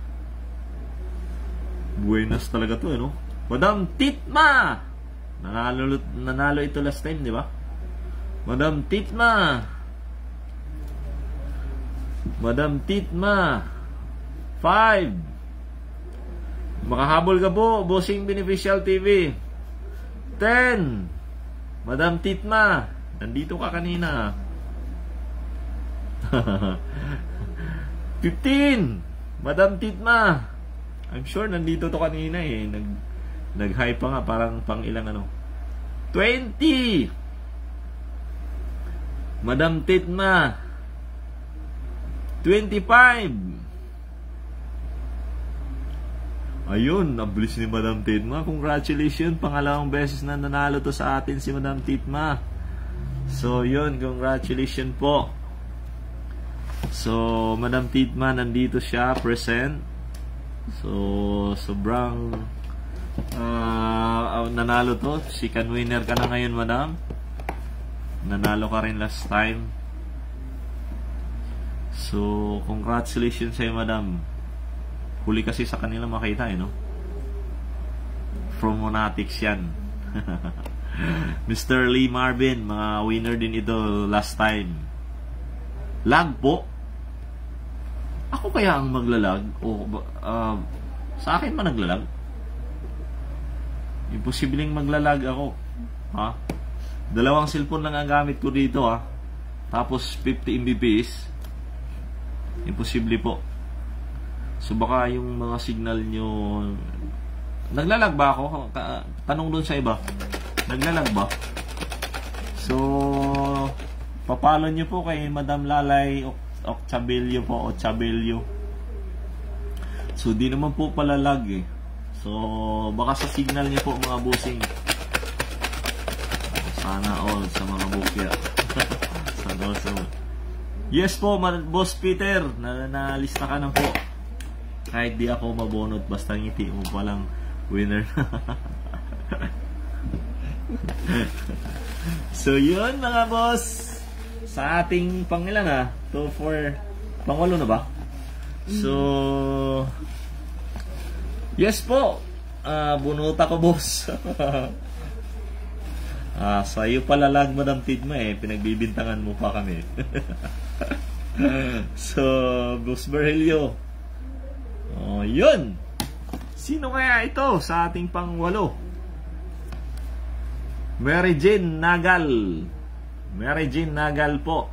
Buenas talaga to, no? Madam Titma! Nanalo ito last time, di ba? Madam Titma! 5. Makahabol ka po, bossing Beneficial TV. 10. Madam Titma, nandito ka kanina. 15. Madam Titma, I'm sure nandito to kanina eh. Nag-high pa nga, parang pang ilang 20. Madam Titma, 25. Ayun, nabilis ni Madam Titma. Congratulations, pangalawang beses na nanalo to sa atin si Madam Titma. So, yun, congratulations po. So, Madam Titma, nandito siya, present. So, sobrang nanalo to. Second winner ka na ngayon, Madam. Nanalo ka rin last time. So, congratulations sa'yo, Madam. Huli kasi sa kanila makita no? From Monatics yan. Mr. Lee Marvin, mga winner din ito last time. Lag po? Ako kaya ang maglalag? Sa akin man naglalag? Imposibleng maglalag ako. Ha? 2 cellphone lang ang gamit ko dito ha. Tapos 50 Mbps. Imposible po. So baka yung mga signal nyo, naglalag ba ako? Tanong dun sa iba, naglalag ba? So papalo nyo po kay Madam Lalay Ochabelio po, Ochabelio. So, di naman po pala lag eh. So, baka sa signal niyo po mga bossing. Sana all sa mga bukya. Sana all sa mga. Yes po, Boss Peter. Nalista ka na po. Kahit di ako mabonot, basta ngiti mo palang winner. So, yun mga boss. Sa ating pangilan ha. 2, 4, pang-8 na ba? So, yes po. Bunuta ko, boss. Sa'yo pala lag, Madam Tidma eh. Pinagbibintangan mo pa kami. So, Boss Berhelio. Yun. Sino kaya ito sa ating pang-8? Mary Jane Nagal. Mary Jane Nagal po.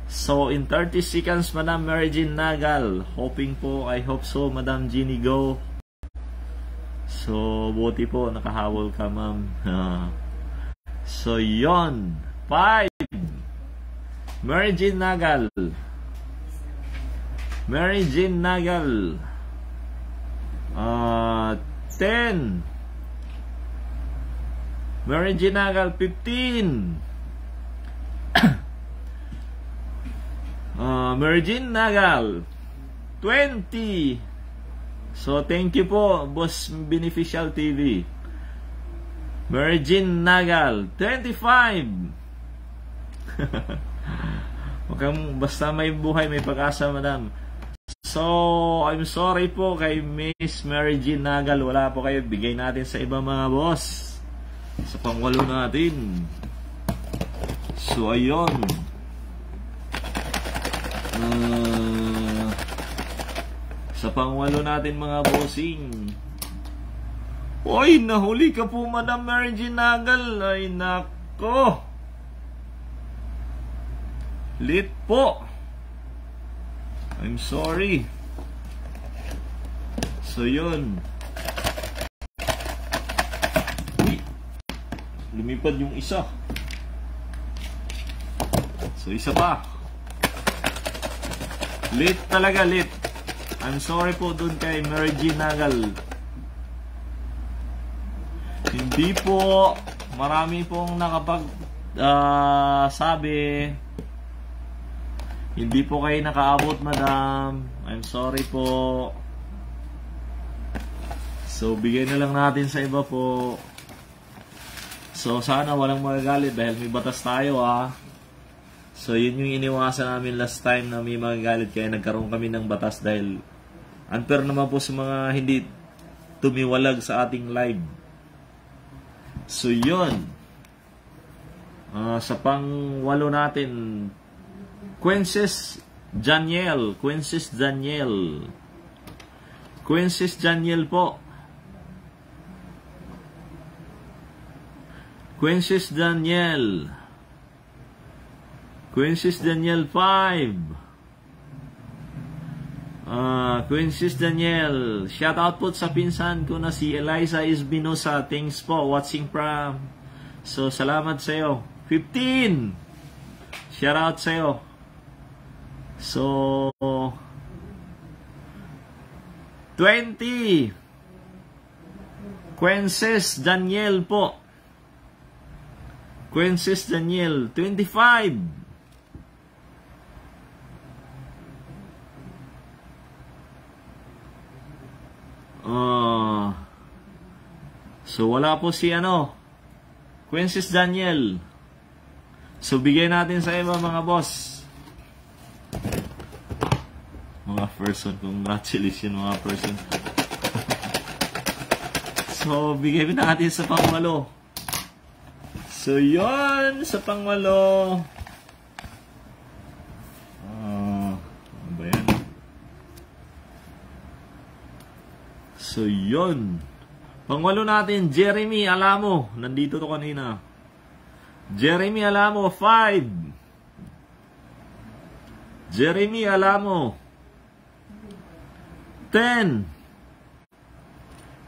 So, in 30 seconds, Madam Mary Jane Nagal. Hoping po, I hope so, Madam Jeannie Go. So, buti po, nakahabol ka, ma'am. So, yon 5. Mary Jane Nagal. Mary Jane Nagal. 10. Mary Jane Nagal, 15. Mary Jane Nagal, 20. So, thank you po, Boss Beneficial TV. Mary Jane Nagal, 25. Basta may buhay, may pag-asa, madam. So, I'm sorry po kay Miss Mary Jane Nagal. Wala po kayo. Bigay natin sa ibang mga boss. Sa pang-8 natin. So, ayun. Sa pang-8 natin mga bossing. Oy, nahuli ka po, Madam Mary Jane Nagal. Ay, nako. Lit po. I'm sorry. So, yun. Uy, lumipad yung isa. So, isa pa. Lit talaga, lit. I'm sorry po dun kay Mary Jane Nagal. Hindi po. Marami pong nakapag sabi. Hindi po kayo nakaabot, madam. I'm sorry po. So, bigay na lang natin sa iba po. So, sana walang magagalit dahil may batas tayo, So, yun yung iniwasan namin last time na may magagalit. Kaya nagkaroon kami ng batas dahil unfair naman po sa mga hindi tumiwalag sa ating live. So, yun. Sa pang-8 natin, Quinces Daniel. Quinces Daniel. Quinces Daniel po. Quinces Daniel. Quinces Daniel 5. Quinces Daniel. Shout out po sa pinsan ko na si Eliza Espinosa. Thanks po. Watching from. So, salamat sa iyo. 15. Shout out sa iyo. So, 20. Quinces Daniel po. Quinces Daniel. 25. So, wala po si Quinces Daniel. So, bigay natin sa iba mga boss. Mga person, congratulations mga person. So, bigay natin sa pang-8. So, yun, sa pang-8. Ano ba yan? So, yun. Pang-8 natin, Jeremy Alamo. Nandito to kanina. Jeremy Alamo, 5. Jeremy Alamo. 10.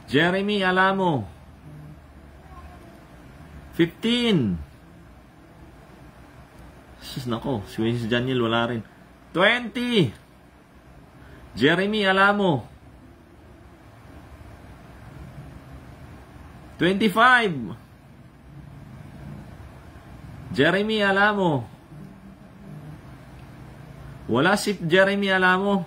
Jeremy Alamo. 15. Sus, nako. Si Quincy Daniel, wala rin. 20. Jeremy Alamo. 25. Jeremy Alamo. Wala si Jeremy Alamo.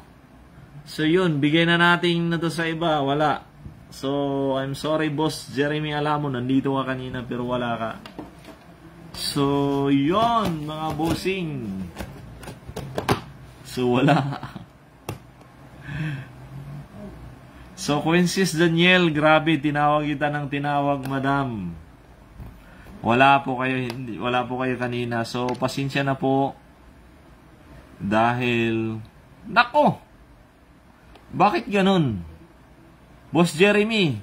So yun, bigay na natin na to sa iba. Wala. So, I'm sorry boss Jeremy Alamo. Nandito ka kanina pero wala ka. So, yun mga bossing. So, wala. So, Quincy Daniel, grabe, tinawag kita ng tinawag, madam. Wala po kayo kanina. So, pasensya na po. Dahil, nako! Bakit ganun? Boss Jeremy.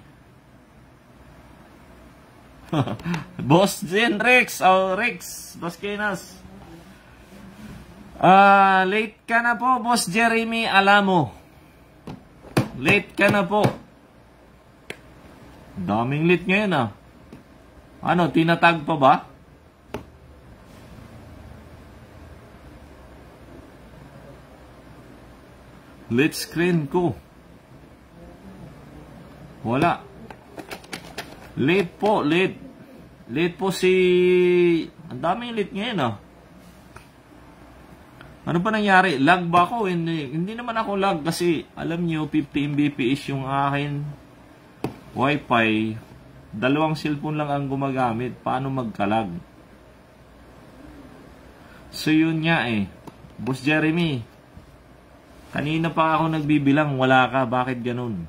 Boss Jen Rex. Oh, Rex. Boss Kenas. Late ka na po, Boss Jeremy Alamo. Late ka na po. Daming late ngayon ah. Ano, tinatag pa ba? Late screen ko. Wala. Late po, late. Late po si... Ang daming late ngayon ah. Ano ba nangyari? Lag ba ako? Hindi naman ako lag kasi alam nyo, 50 Mbps yung akin Wi-Fi. 2 cellphone lang ang gumagamit. Paano magkalag? So yun nga eh. Boss Jeremy, kanina pa ako nagbibilang, wala ka. Bakit ganun?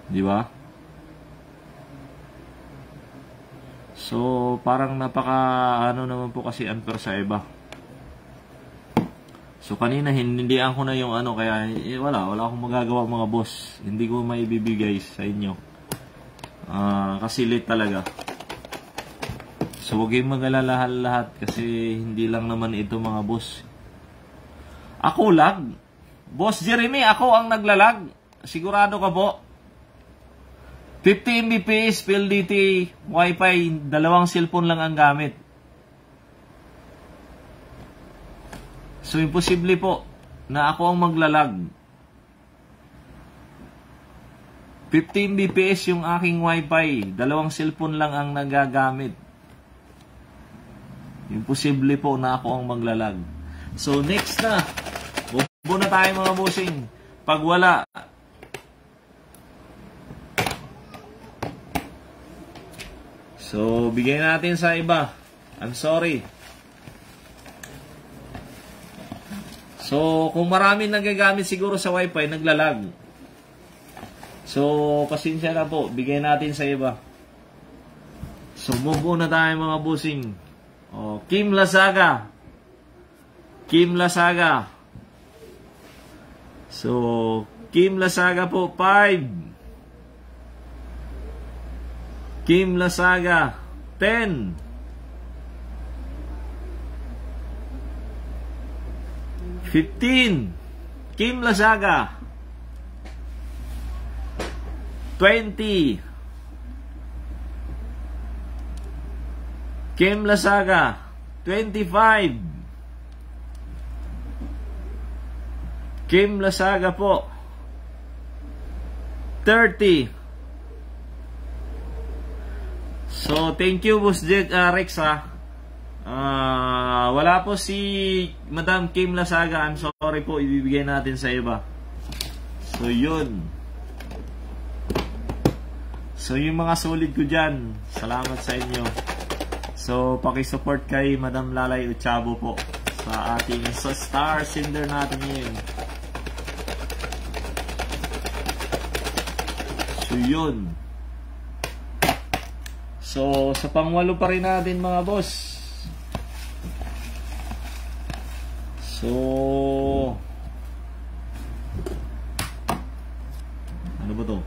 Di ba? So parang ano naman po kasi unfair sa iba. So kanina hinindihan ko na yung ano, kaya wala akong magagawa mga boss. Hindi ko maibibigay sa inyo. Kasi late talaga. So huwag kayong mag-alala lahat kasi hindi lang naman ito mga boss. Ako lag? Boss Jeremy, ako ang naglalag. Sigurado ka po? 50 Mbps, PLDT, Wi-Fi, 2 cellphone lang ang gamit. So, imposible po na ako ang maglalag. 15 Mbps yung aking Wi-Fi. 2 cellphone lang ang nagagamit. Imposible po na ako ang maglalag. So, next na. Bubo na tayo mga bossing. Pag wala. So, bigyan natin sa iba. I'm sorry. So, kung marami nagagamit siguro sa Wi-Fi, naglalag. So, pasensya na po. Bigyan natin sa iba. So, move on na tayo mga bossing. Oh, Kim Lasaga. Kim Lasaga. So, Kim Lasaga po, 5. Kim Lasaga, 10. 15. Kim Lasaga. 20. Kim Lasaga. 25. Kim Lasaga po. 30. So, thank you, Boss Rex ha. Wala po si Madam Kim Lasaga. I'm sorry po, ibibigay natin sa iba. So yun. So yung mga solid ko dyan, salamat sa inyo. So pakisupport kay Madam Lalay Uchabo po sa ating star sender natin ngayon. So yun. So sa pangwalo pa rin natin mga boss. So, ano ba to?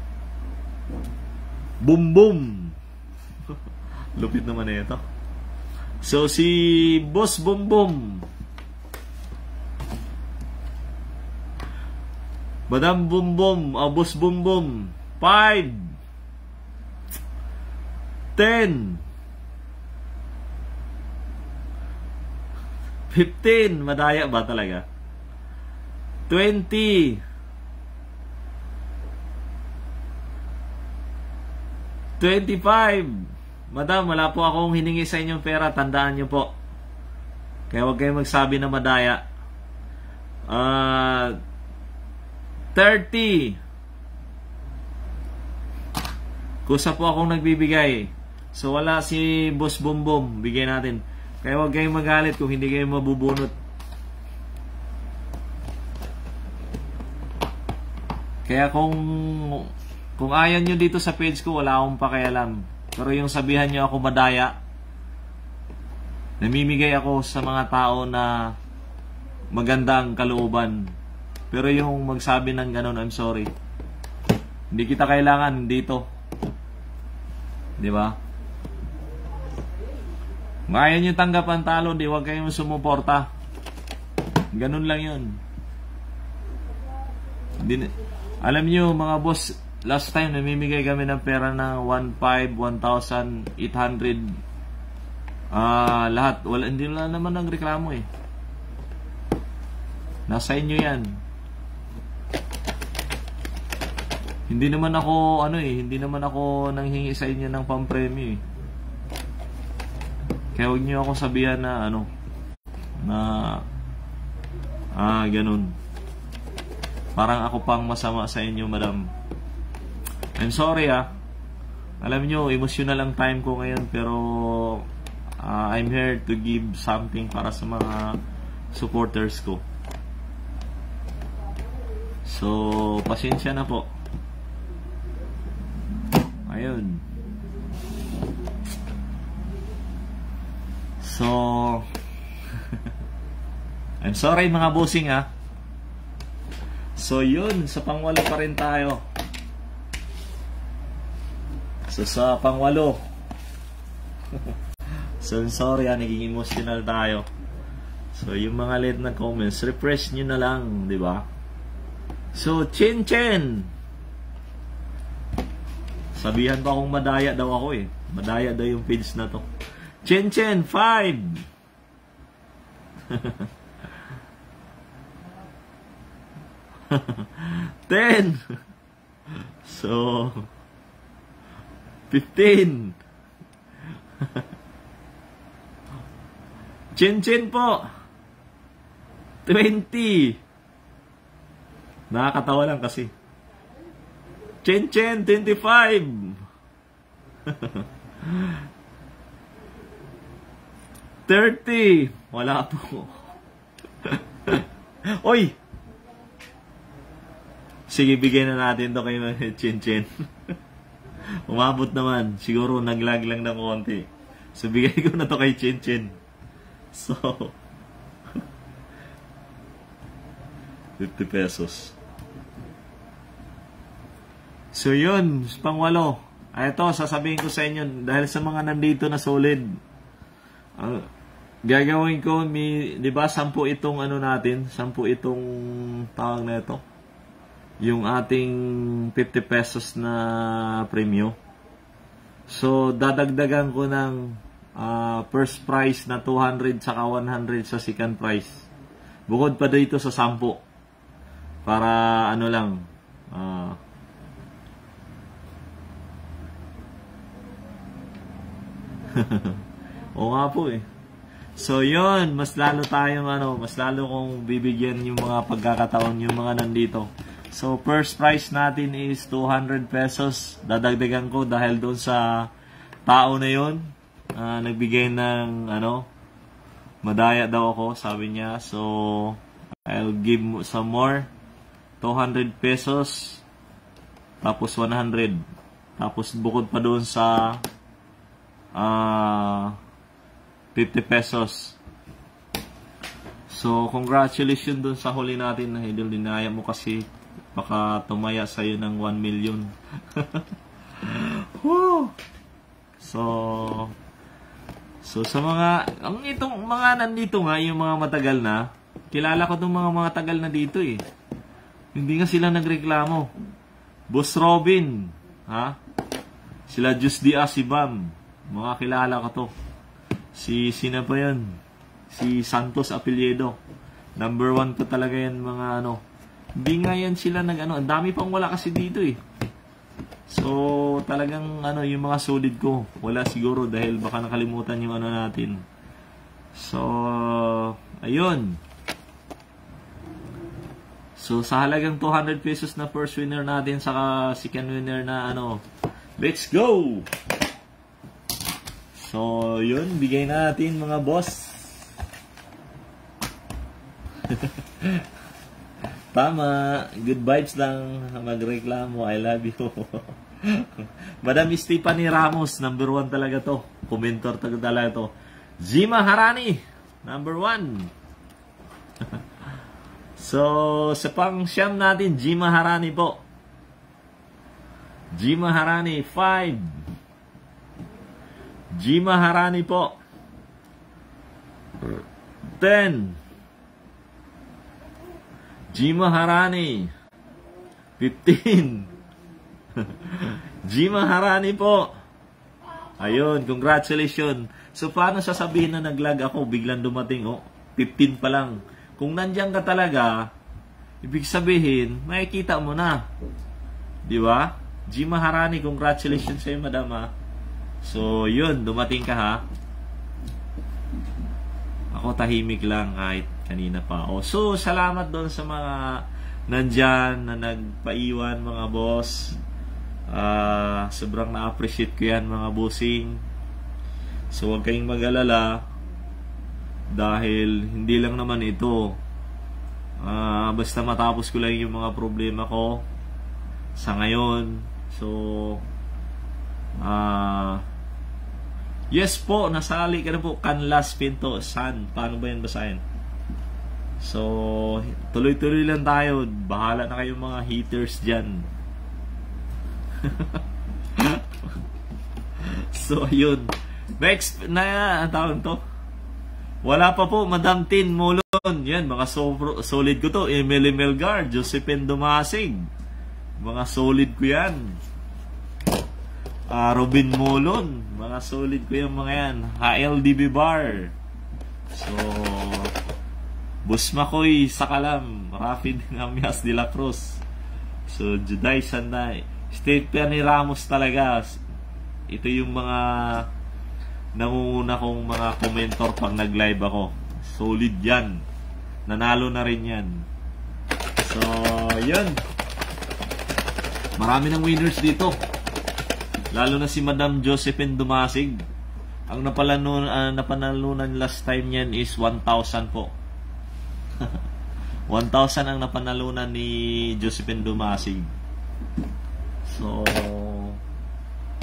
Boom boom. Lupit naman na ito. So, si Boss Boom Boom. Madam Boom Boom. Boss Boom Boom. 5. 10. 15. Madaya ba talaga? 20. 25. Madam, wala po akong hiningi sa inyong pera. Tandaan nyo po. Kaya huwag kayong magsabi na madaya. 30. Kusa po akong nagbibigay. So wala si Boss Bombom. Bigay natin. Kaya huwag kayong magalit kung hindi kayo mabubunot. Kaya kung ayaw nyo dito sa page ko, wala akong pakialam. Pero yung sabihan nyo ako madaya, namimigay ako sa mga tao na magandang kalooban. Pero yung magsabi ng ganun, I'm sorry. Hindi kita kailangan dito. Di ba? Kung ayaw nyo tanggap ang talo, di wag kayong sumuporta. Ganun lang yun. Alam nyo mga boss, last time namimigay kami ng pera ng 1,800. Lahat. Hindi na naman ang reklamo eh. Nasa inyo yan. Hindi naman ako hindi naman ako nanghingi sa inyo ng pampremyo eh. Kaya huwag niyo ako sabihan na ganun. Parang ako pang masama sa inyo, madam. I'm sorry Alam niyo, emotional lang time ko ngayon, pero I'm here to give something para sa mga supporters ko. So, pasensya na po. Ayun. So, I'm sorry mga bossing So, yun. Sa pangwalo pa rin tayo. So, sa pangwalo. So, sorry naging emotional tayo. So, yung mga late na comments, refresh nyo na lang, di ba? So, Chen Chen. Sabihan pa akong madaya daw ako eh. Madaya daw yung page na to. Chen Chen, 5. 10. So, 15. Chen Chen po. 20. Nakakatawa lang kasi. Chen Chen, 25. 30. Wala po. Oy! Sige, bigyan na natin to kay Chen Chen. Umabot naman. Siguro naglag lang ng konti. So, bigay ko na to kay Chen Chen. So, 50 pesos. So, yun. Pangwalo. Ito, sasabihin ko sa inyo, dahil sa mga nandito na solid, gagawin ko, di ba, 10 itong natin, 10 itong tawag na ito, yung ating 50 pesos na premyo. So, dadagdagan ko ng first prize na 200 saka 100 sa second prize. Bukod pa dito sa 10. Para lang, oo nga po eh. So yun, mas lalo tayong mas lalo kong bibigyan yung mga pagkakataon yung mga nandito. So first prize natin is 200 pesos. Dadagdagan ko dahil doon sa tao na yun, nagbigay ng madaya daw ako, sabi niya. So I'll give some more, 200 pesos tapos 100. Tapos bukod pa doon sa 50 pesos. So, congratulations dun sa huli natin na idol. Dinaya mo kasi baka tumaya sa'yo ng 1 million. So, sa mga, itong mga nandito nga, yung mga matagal na, kilala ko itong mga tagal na dito eh. Hindi nga sila nagreklamo. Boss Robin, sila Just Diaz, si Bam. Mga kilala ko to. Sino pa yun? Si Santos Apelyedo. Number 1 ko talaga yan mga ano. Hindi nga yan sila nag-ano. Ang dami pang wala kasi dito eh. So, talagang ano, yung mga solid ko. Wala siguro dahil baka nakalimutan yung ano natin. So, ayun. So, sa halagang 200 pesos na first winner natin, saka second winner na ano. Let's go! So, yun. Bigay natin mga boss. Tama. Good vibes lang. Magreklamo. I love you. Madam Stephanie Ramos. Number 1 talaga to. Commentor talaga to. Jima Harani. Number 1. So, sa pang siyam natin, Jima Harani po. Jima Harani, 5. Jima Harani po. 10. Jima Harani, 15. Jima Harani po. Ayun, congratulations. So, paano sasabihin na nag-lag ako, biglang dumating, oh, 15 pa lang. Kung nandiyan ka talaga, ibig sabihin, makikita mo na. Di ba? Jima Harani, congratulations sa'yo, madam, ha. So, yun, dumating ka, ha. Ako tahimik lang kahit kanina pa. Oh, so, salamat doon sa mga nandyan na nagpaiwan, mga boss. Sobrang na-appreciate ko yan, mga bossing. So, huwag kayong mag-alala dahil hindi lang naman ito. Basta matapos ko lang yung mga problema ko sa ngayon. So, yes po, nasali ka na po. Canlas Pinto San. Paano ba yan basahin? So, tuloy-tuloy lang tayo. Bahala na kayong mga haters dyan. So, yun. Next na, ang tawag to? Wala pa po, Madam Tin Molon. Yan, mga solid ko to. Emily Melgar, Josephine Dumasig. Mga solid ko yan. Robin Molon. Mga solid ko yung mga yan. HLDB Bar. So, Busmakoy Sakalam, Rafi Dinamias de la Cruz. So, Juday Sanday, Stephanie Ramos talaga. Ito yung mga nangunguna kong mga commentor pag nag-live ako. Solid yan. Nanalo na rin yan. So, yun. Marami ng winners dito. Lalo na si Madam Josephine Dumasig. Ang napanalunan last time yan is 1,000 po. 1,000 ang napanalunan ni Josephine Dumasig. So,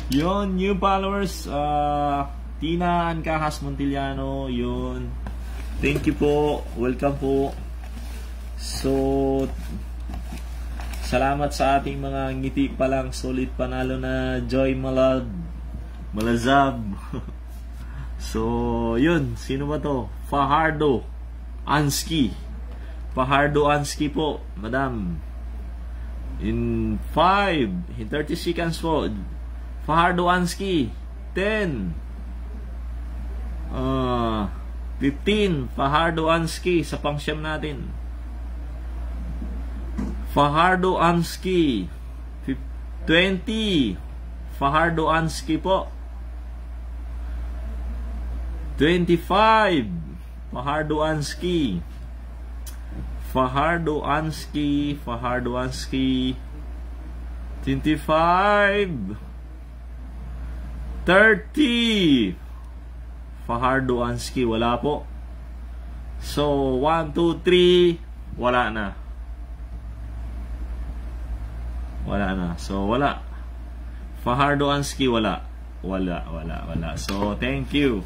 yun, new followers. Tina Ancahas Montiliano, yun. Thank you po. Welcome po. So, salamat sa ating mga ngiti pa lang. Solid panalo na Joy Malazab. So, yun. Sino ba to? Fajardo Ansky. Fajardo Ansky po, madam. In 5, in 30 seconds po. Fajardo Ansky. 10. 15. Fajardo Ansky sa pangsyam natin. Fajardo Ansky. 20. Fajardo Ansky po. 25. Fajardo Ansky. Fajardo Ansky. Fajardo Ansky. 25. 30. Fajardo Ansky, wala po. So, 1, 2, 3, wala na. Wala na. So, wala. Fajardo Ansky, wala. Wala. So, thank you.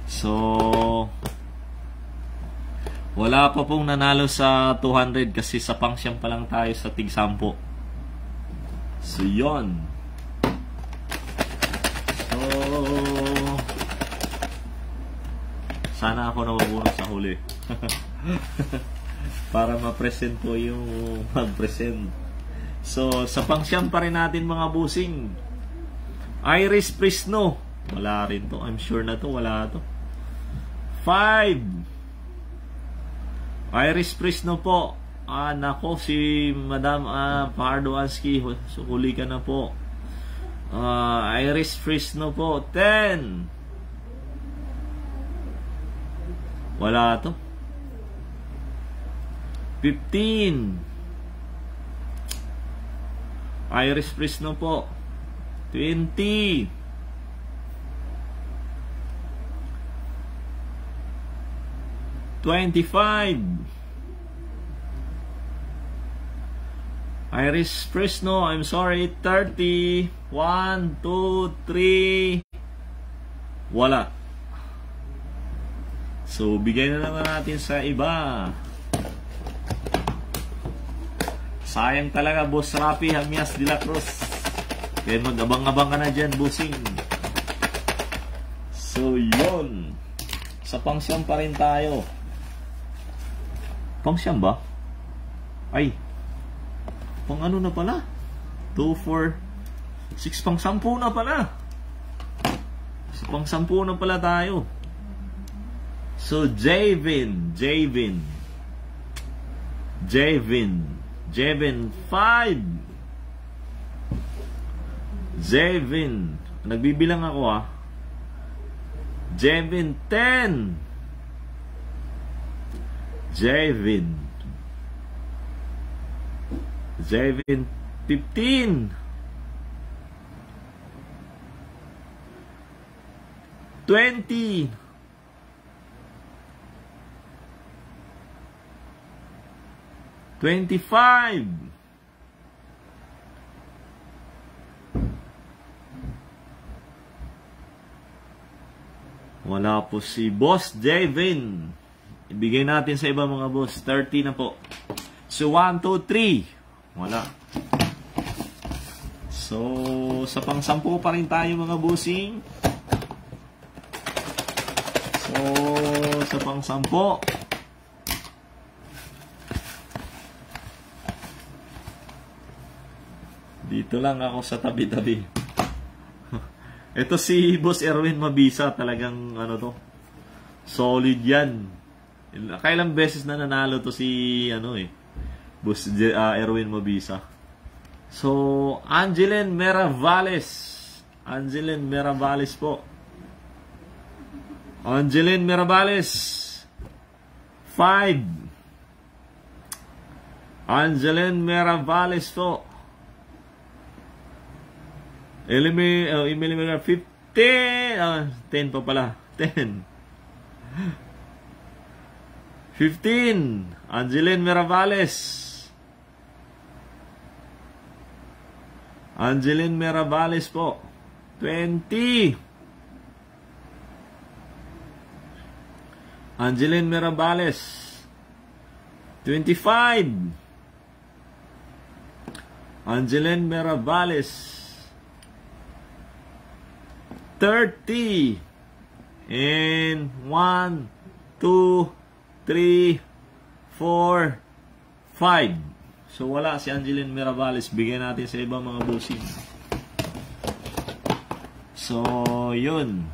So, wala pa pong nanalo sa 200 kasi sa pangsyam pa lang tayo sa tig 10. So, yon. So, sana ako nawabunot sa huli. Para ma-present po yung mag-present. So, sa pangsyam pa rin natin mga busing. Iris Prisno. Wala rin to. I'm sure na to. Wala to. 5. Iris Fresno po. Nako, si Madam Pardoanski, sukuli ka na po. Iris Fresno po. 10. Wala to. 15. Iris Fresno po. 20. 25. Iris Fresno, I'm sorry. 30. 1, 2, 3. Wala. So, bigay na naman natin sa iba. Sayang talaga, Boss Rafi Hamias de la Cruz. Kaya mag-abang-abang ka na dyan, bossing. So, yun. Sa pangsyam pa rin tayo. Pangsyam ba? Ay. Pang ano na pala? 2, 4, 6, pang 10 na pala. Sa pang 10 na pala tayo. So, Javin 5. Javin, nagbibilang ako Javin 10. Javin 15. 20. 25. Wala po si Boss Javin. Ibigay natin sa iba mga boss. 30 na po. So 1, 2, 3. Wala. So sa pang 10 pa rin tayo mga bossing. So sa pang 10. Dito lang ako sa tabi-tabi. Ito si Boss Erwin Mabisa, talagang ano to, solid yan. Kailang beses na nanalo to si Boss Erwin Mabisa. So Angeline Meravales. Angeline Meravales po. Angeline Meravales 5. Angeline Meravales po. Eliminator 15. 10 pa pala. 10. 15. Angeline Meravales. Angeline Meravales po. 20. Angeline Meravales. 25. Angeline Meravales. 30. And 1, 2, 3, 4, 5. So wala si Angeline Meravales. Bigyan natin sa ibang mga bossing. So yun.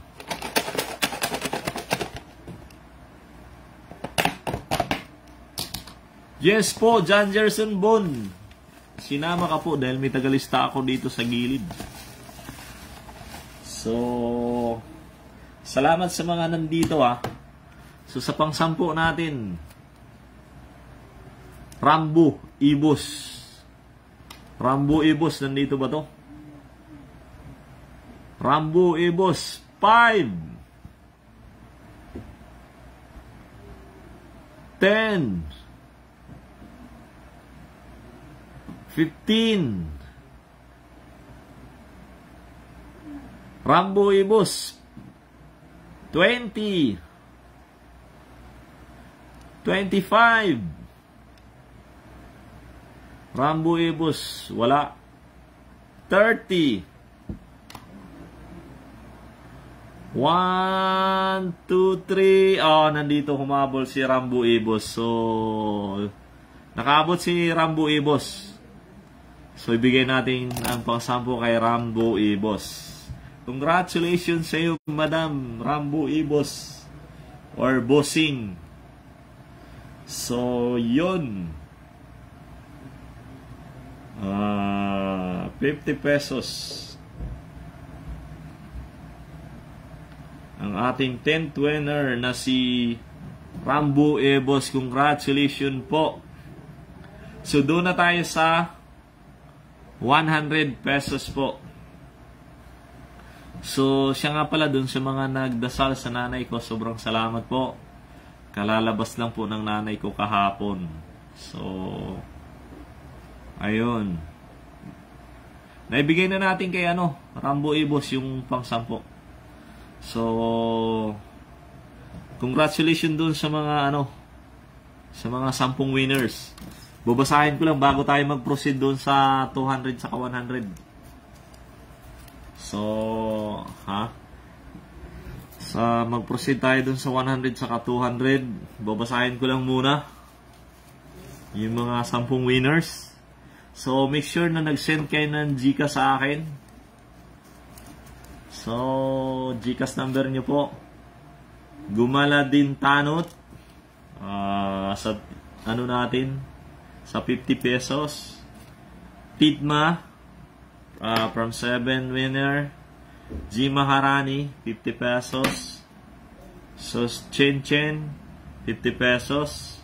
Yes po, John Gerson Bon. Sinama ka po dahil may tagalista ako dito sa gilid. So, salamat sa mga nandito So, sa pang 10 natin, Rambo Ibos. Rambo Ibos, nandito ba to? Rambo Ibos, 5. 10. 15. Rambo Ibos 20. 25. Rambo Ibos wala. 30. 1, 2, 3. Nandito humabol si Rambo Ibos. So nakaabot si Rambo Ibos. So ibigay natin ang pang-10 kay Rambo Ibos. Congratulations sa iyo, Madam Rambo Ibos. or bossing. So, yun. 50 pesos. Ang ating 10th winner na si Rambo Ebos. Congratulations po. So, doon na tayo sa 100 pesos po. So, siya nga pala dun sa mga nagdasal sa nanay ko. Sobrang salamat po. Kalalabas lang po ng nanay ko kahapon. So, ayun. Naibigay na natin kay Rambo Ebos yung pang-10. So, congratulations dun sa mga sa mga 10 winners. Babasahin ko lang bago tayo mag-proceed dun sa 200 saka 100. So, mag-proceed tayo dun sa 100 saka 200. Babasahin ko lang muna yung mga 10 winners. So, make sure na nag-send kayo ng Gcash sa akin. So, Gcash number nyo po. Gumala din Tanot. Sa natin? Sa 50 pesos. Tidma. From 7 winner. G Maharani, 50 pesos. So, Chen Chen, 50 pesos.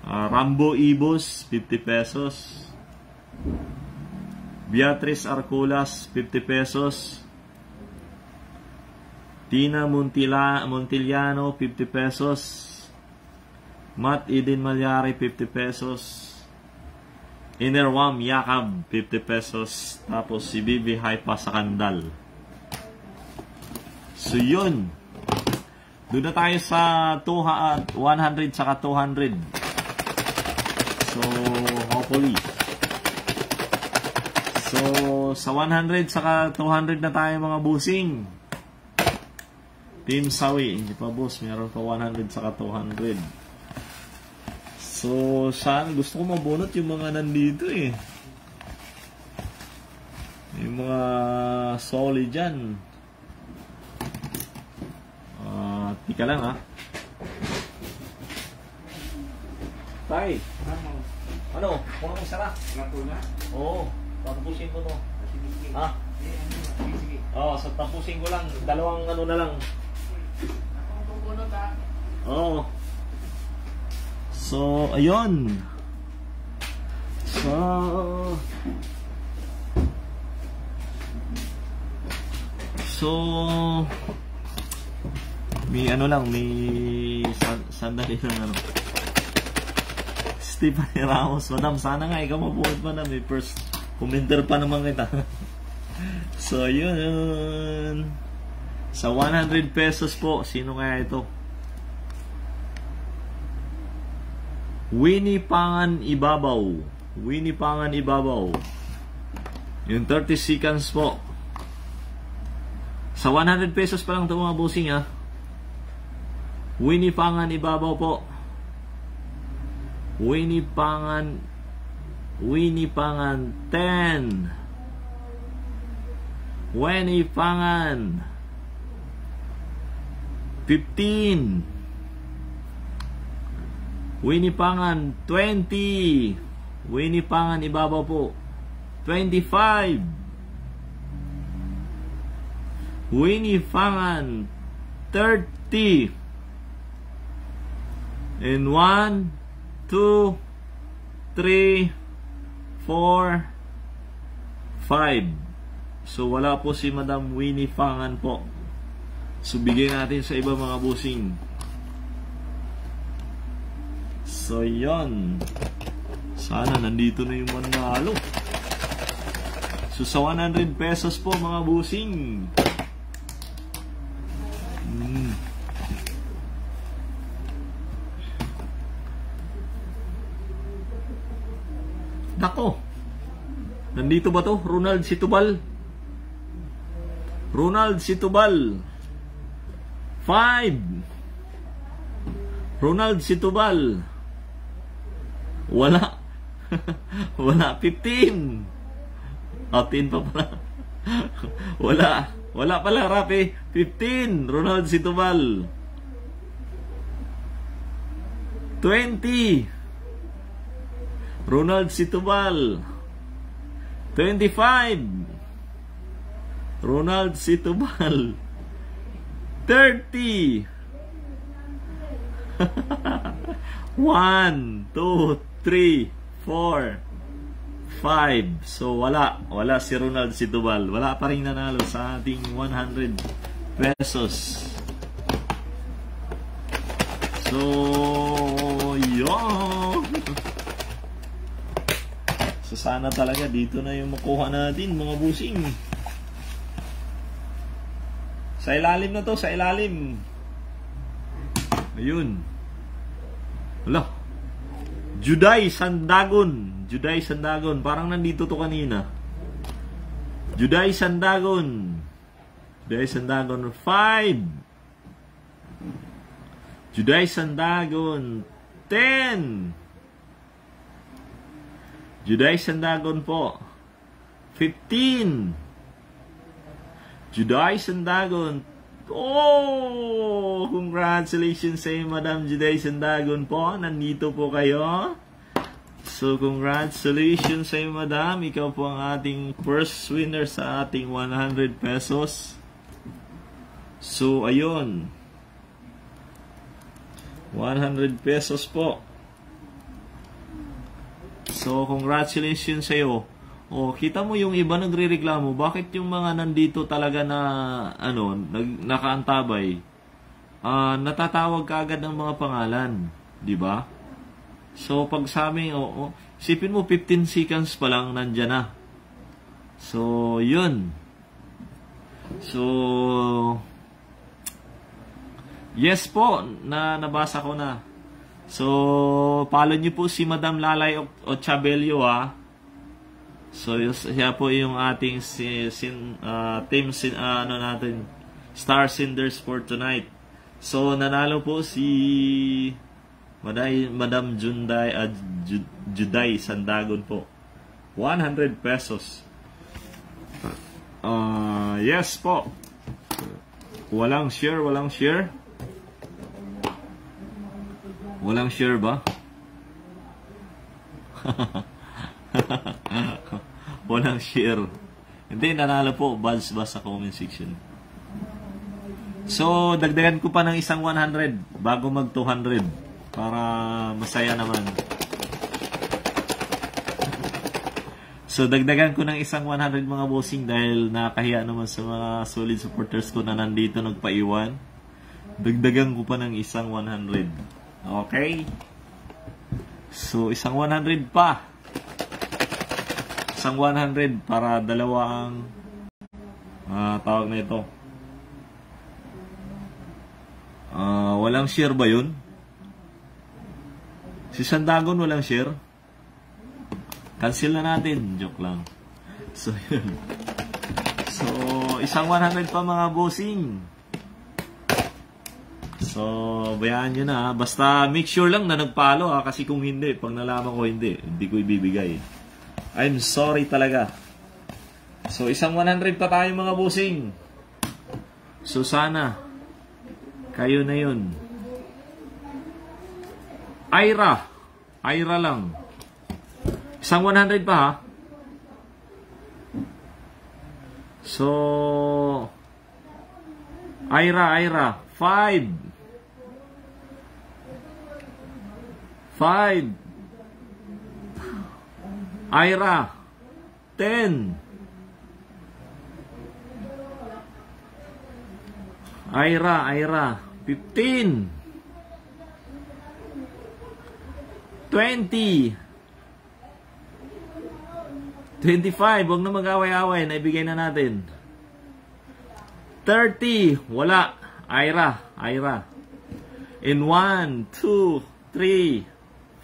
Rambo Ebos, 50 pesos. Beatrice Arculas, 50 pesos. Tina Montiliano, 50 pesos. Matt Eden Malyari, 50 pesos. Inerwam Yakab, 50 pesos. Tapos si Bibi Hypa sa Kandal. So, yun. Doon na tayo sa 100 saka 200. So, hopefully. So, sa 100 saka 200 na tayo mga busing. Team Sawi. Hindi pa boss. Meron pa 100 saka 200. So, saan? Gusto ko mabunot yung mga nandito eh. Yung mga solid dyan. Tika lang Tay. Ano? Kung ang sarap? Oo. Tapusin ko to. So tapusin ko lang. Dalawang na lang. Oo. So, ayun. So, may sandali lang Stephanie Ramos. Madam, sana nga ikaw mabuhat pa na. May first commenter pa naman kita. So, yun. Sa 100 pesos po, sino kaya ito? Winnie Pangan Ibabaw. Winnie Pangan Ibabaw. Yung 30 seconds po. Sa 100 pesos pa lang ito mga bossing Winnie Pangan Ibabaw po. Winnie Pangan 10. Winnie Pangan 15. Winnie Pangan 20. Winnie Pangan Ibabaw po 25. Winnie Pangan 30. And 1, 2, 3, 4, 5. So, wala po si Madam Winnie Pangan po. So, bigyan natin sa iba mga busing. So, yon. Sana nandito na yung manalo. So, sa 100 pesos po mga busing. Nako. Nandito ba to? Ronald Situbal. Ronald Situbal. 5. Ronald Situbal. Wala. Wala. 15. 10 pa pala. Wala. Wala pala, Rapi. 15. Ronald Situbal. 20. Ronald Situbal. 25. Ronald Situbal. 30. 1, 2, 3, 4, 5. So, wala si Ronald Situbal. Wala pa rin nanalo sa ating 100 pesos. So, yun. So, sana talaga dito na yung makuha natin, mga busing. Sa ilalim na to, sa ilalim. Ayun. Wala. Juday Sandagon. Juday Sandagon. Parang nandito to kanina. Juday Sandagon. Juday Sandagon 5. Juday Sandagon 10. Juday Sandagon po 15. Juday Sandagon. Oh, congratulations sa Madam Juday Sandagon po. Nandito po kayo. So, congratulations sa Madam. Ikaw po ang ating first winner sa ating 100 pesos. So, ayun. 100 pesos po. So, congratulations sa iyo. Oh, kita mo yung iba nagrereklamo. Bakit yung mga nandito talaga na nakaantabay? Natatawag kaagad ng mga pangalan, 'di ba? So pag sa amin, isipin mo 15 seconds pa lang nandiyan na. So, 'yun. So, yes po, nabasa ko na. So, follow niyo po si Madam Lalay Ochabelio, ha. So, siya po yung ating natin, Star Senders for tonight. So, nanalo po si Madam Juday Sandagon po. 100 pesos. Yes po. Walang share. Walang share ba? Walang share. Hindi, nanalo po. Buzz sa comment section. So, dagdagan ko pa ng isang 100 bago mag 200 para masaya naman. So, dagdagan ko ng isang 100 mga bossing dahil nakakahiya naman sa mga solid supporters ko na nandito nagpaiwan. Dagdagan ko pa ng isang 100. Okay? So, isang 100 pa. Isang 100 para dalawa ang tawag na ito. Walang share ba yun? Si Sandagon walang share? Cancel na natin. Joke lang. So, yun. So, isang 100 pa mga bossing. So, bayaan nyo na. Basta make sure lang na nagpalo, kasi kung hindi, pag nalaman ko hindi ko ibibigay. I'm sorry talaga. So, isang 100 pa tayo mga bossing. So, sana kayo na yun. Ira lang. Isang 100 pa, ha? So, Ira 5. Ira 10. Ira 15. 20. 25. Huwag na mag-away-away. Naibigay na natin. 30. Wala. Ira. In 1, 2, 3,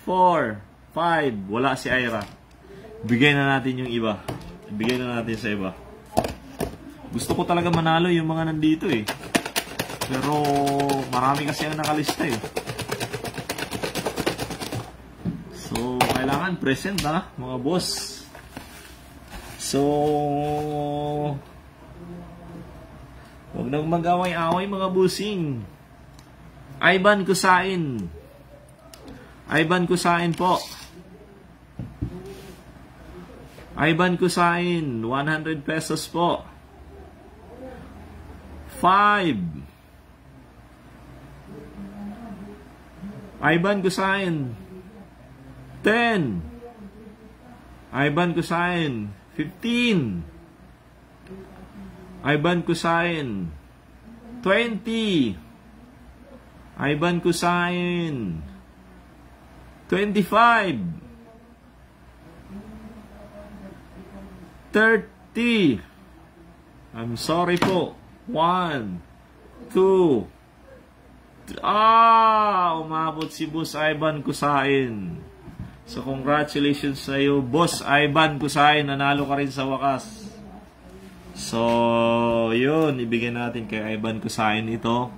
4, 5. Wala si Ira. Bigay na natin yung iba. Bigay na natin sa iba. Gusto ko talaga manalo yung mga nandito eh. Pero marami kasi ang nakalista eh. So, kailangan present ha, mga boss. So, huwag nang mag-away-away mga bossing. Ivan Kusain. Ivan Kusain po. Ivan Kusain, 100 pesos po. 5. Ivan Kusain, 10. Ivan Kusain, 15. Ivan Kusain, 20. Ivan Kusain, 25. 30. I'm sorry po. 1, 2. Umabot si Boss Ivan Kusain. So, congratulations sa iyo, Boss Ivan Kusain. Nanalo ka rin sa wakas. So, yun. Ibigay natin kay Ivan Kusain ito.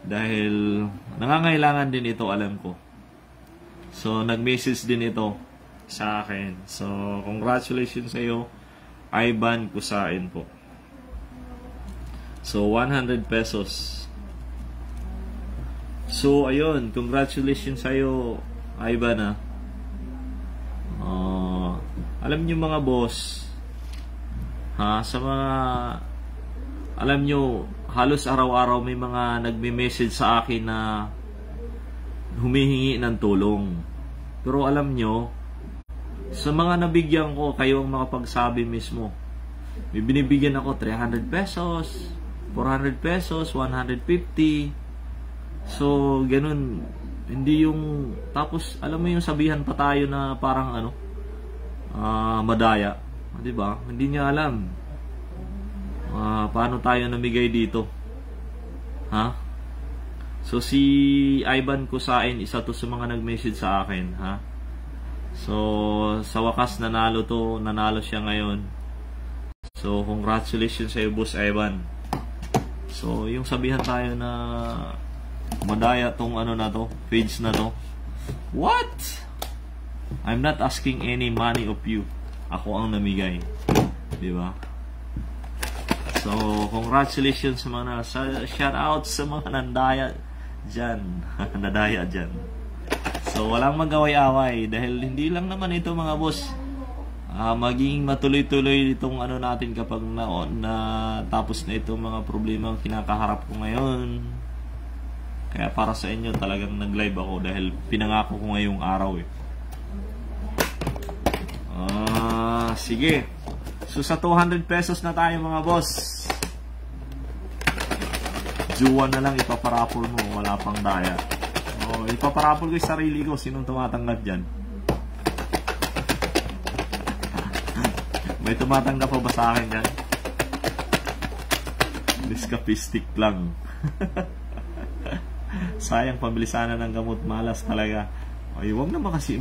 Dahil, nangangailangan din ito, alam ko. So, nag-message din ito sa akin. So, congratulations sa iyo, Ivan Kusain po. So, 100 pesos. So, ayun. Congratulations sa iyo, Ivan, alam nyo mga boss, sa mga, alam nyo, halos araw-araw may mga nagme-message sa akin na humihingi ng tulong. Pero alam nyo, sa mga nabigyan ko, kayo ang makapagsabi mismo. May binibigyan ako 300 pesos, 400 pesos, 150. So, ganun. Hindi yung, tapos, alam mo yung sabihan pa tayo na parang madaya. Diba? Hindi niya alam. Paano tayo namigay dito. So, si Ivan Kusain, isa to sa mga nag-message sa akin. So, sa wakas, nanalo siya ngayon. So, congratulations sa iyo, Boss Ivan. So, yung sabihan tayo na madaya tong na to, page na to. What? I'm not asking any money of you. Ako ang namigay. Diba? So, congratulations sa mga shout out sa mga nandaya dyan. Nadaya dyan. So, walang magaway-away dahil hindi lang naman ito mga boss. Maging matuloy-tuloy itong natin kapag na tapos na itong mga problema kinakaharap ko ngayon. Kaya para sa inyo talagang nag-live ako dahil pinangako ko ngayong araw sige. So sa 200 pesos na tayo mga boss. Juwan na lang ipaparapol mo, wala pang daya. Ipaparapol ko yung sarili ko. Sinong tumatanggap dyan? May tumatanggap pa ba sa akin dyan? Discapistic lang. Sayang, pambili sana ng gamot, malas talaga. Huwag naman kasi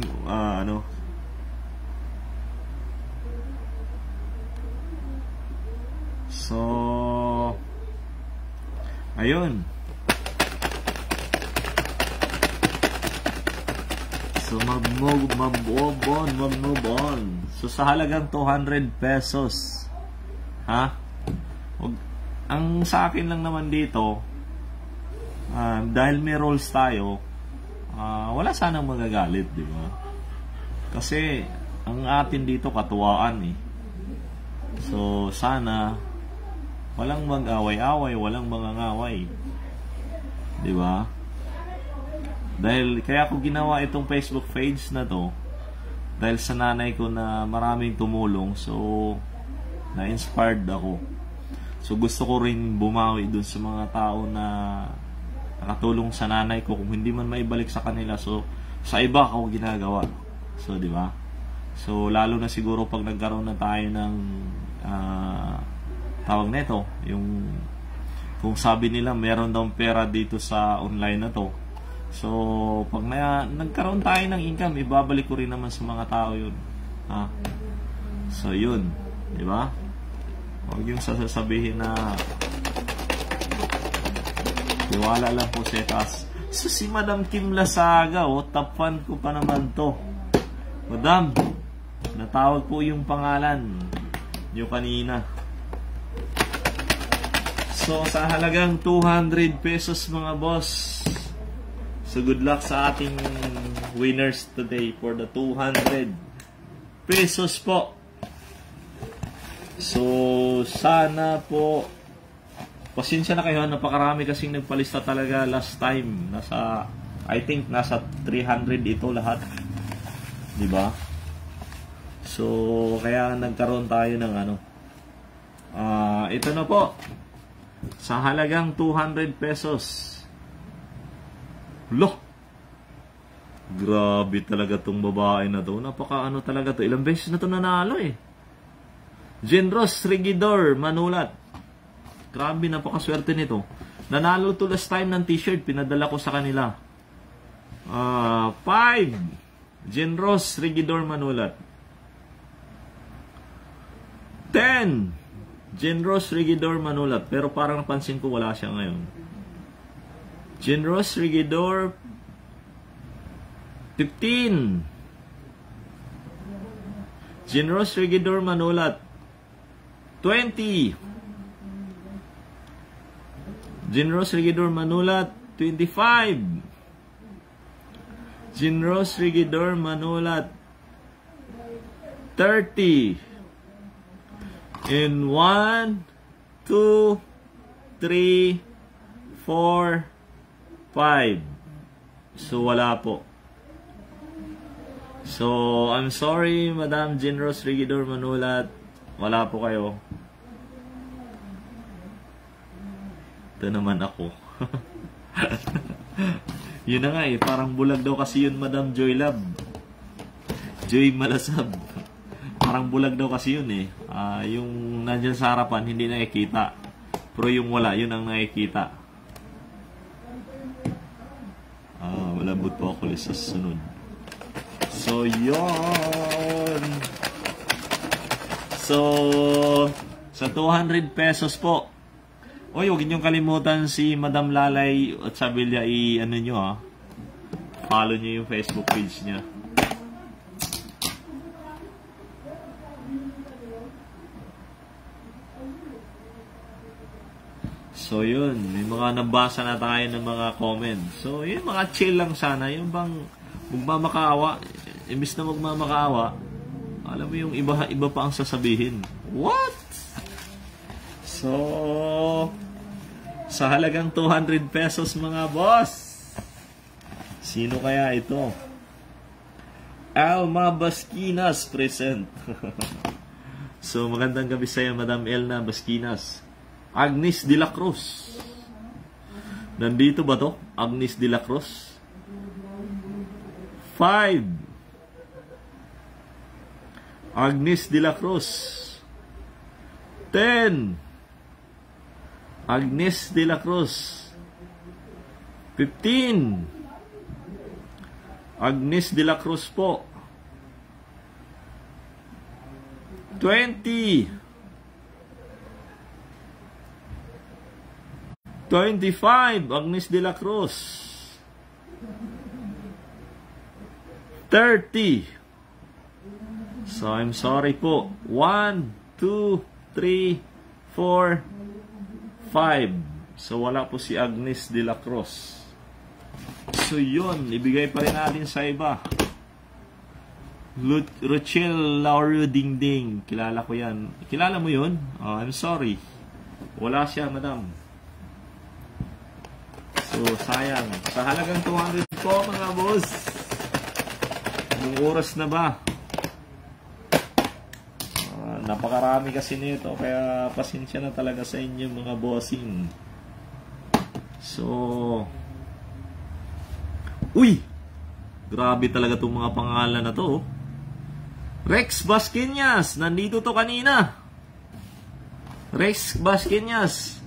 So, ayun. So, mag-move on. So, sa halagang 200 pesos. Ang sa akin lang naman dito, dahil may rolls tayo, wala sanang magagalit, di ba? Kasi, ang atin dito katuwaan So, sana, walang mag-away-away, walang mangangaway. Di ba? Dahil, kaya ko ginawa itong Facebook page na to, dahil sa nanay ko na maraming tumulong, so, na-inspired ako. So, gusto ko rin bumawi dun sa mga tao na nakatulong sa nanay ko, kung hindi man maibalik sa kanila, so, sa iba ako ginagawa. So, di ba? So, lalo na siguro pag nagkaroon na tayo ng tawag nito, yung kung sabi nila meron daw pera dito sa online na to. So, pag nagkaroon tayo ng income, ibabalik ko rin naman sa mga tao yun. So, yun. Di ba? Huwag yung sasabihin na tiwala lang po sa taas. So, si Madam Kim Lasaga, top fan ko pa naman to. Madam, natawag po yung pangalan nyo kanina. So, sa halagang 200 pesos mga boss, So good luck sa ating winners today for the 200 pesos po. So sana po, pasensya na kayo, napakarami kasing nagpalista talaga last time. I think nasa 300 ito lahat. Di ba? So kaya nagkaroon tayo ng ito na po. Sa halagang 200 pesos. Loh! Grabe talaga tong babae na to. Napaka talaga to. Ilang beses na to nanalo eh. Genros Regidor Manulat. Grabe, napakaswerte nito. Nanalo to last time ng t-shirt. Pinadala ko sa kanila. 5. Genros Regidor Manulat. 10. Genros Regidor Manulat. Pero parang napansin ko wala siya ngayon. Genros Regidor 15. Genros Regidor Manulat 20. Genros Regidor Manulat 25. Genros Regidor Manulat 30. In 1, 2, 3, 4, 5. So wala po. So I'm sorry, Madam Genros Regidor Manulat, wala po kayo. Ito naman ako. Yun na nga eh, parang bulag daw kasi yun, Madam Joy Love. Joy Malasab. Parang bulag daw kasi yun eh. Yung nandyan sa harapan, hindi nakikita. Pero yung wala, yun ang nakikita. Malambot po ako sa sunod. So, yun. So, sa 200 pesos po. Oy, huwag niyong kalimutan si Madam Lalay at Sabilla follow niyo yung Facebook page niya. So yun, may mga nabasa na tayo ng mga comments. So yun, mga chill lang sana. Yung bang magmamakaawa, imbis na magmamakaawa, alam mo yung iba pa ang sasabihin. What? So, sa halagang 200 pesos mga boss, sino kaya ito? Alma Basquinas present. So magandang gabi sa'yo, Madam Elna Basquinas. Agnes de la Cruz. Nandito ba to? Agnes de la Cruz. 5. Agnes de la Cruz. 10. Agnes de la Cruz. 15. Agnes de la Cruz po. 20. 25, Agnes de la Cruz. 30. So, I'm sorry po. 1, 2, 3, 4, 5. So, wala po si Agnes de la Cruz. So, yun. Ibigay pa rin natin sa iba. Rochelle Lauro Dingding. Kilala ko yan. Kilala mo yun? I'm sorry. Wala siya, madam. So, sayang. Sa halagang 200 po, mga boss. Anong oras na ba? Napakarami kasi nito. Kaya pasensya na talaga sa inyo, mga bossing. So, uy! Grabe talaga itong mga pangalan na to. Rex Basquinas. Nandito to kanina. Rex Basquinas.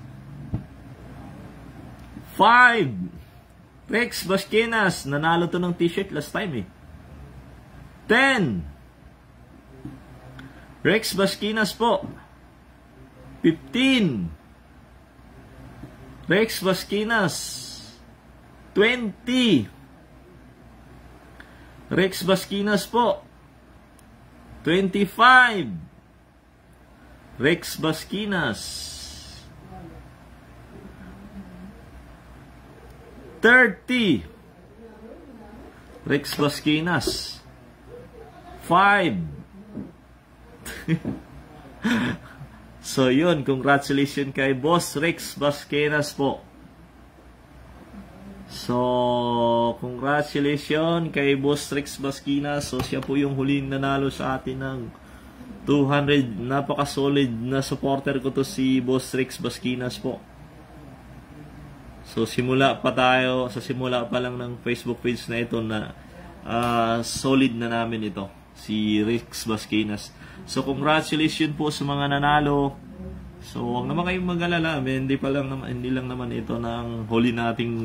5. Rex Basquinas. Nanalo to ng t-shirt last time eh. 10. Rex Basquinas po. 15. Rex Basquinas. 20. Rex Basquinas po. 25. Rex Basquinas. 30. Rex Basquinas. 5. So yun, congratulations kay Boss Rex Basquinas po. So congratulations kay Boss Rex Basquinas. So siya po yung huling nanalo sa atin ng 200. Napaka-solid na supporter ko to, si Boss Rex Basquinas po. So simula pa lang ng Facebook page na ito na solid na namin ito, si Rex Basquinas. So congratulations po sa mga nanalo. So huwag naman kayong mag-alala, hindi lang naman ito ng huli nating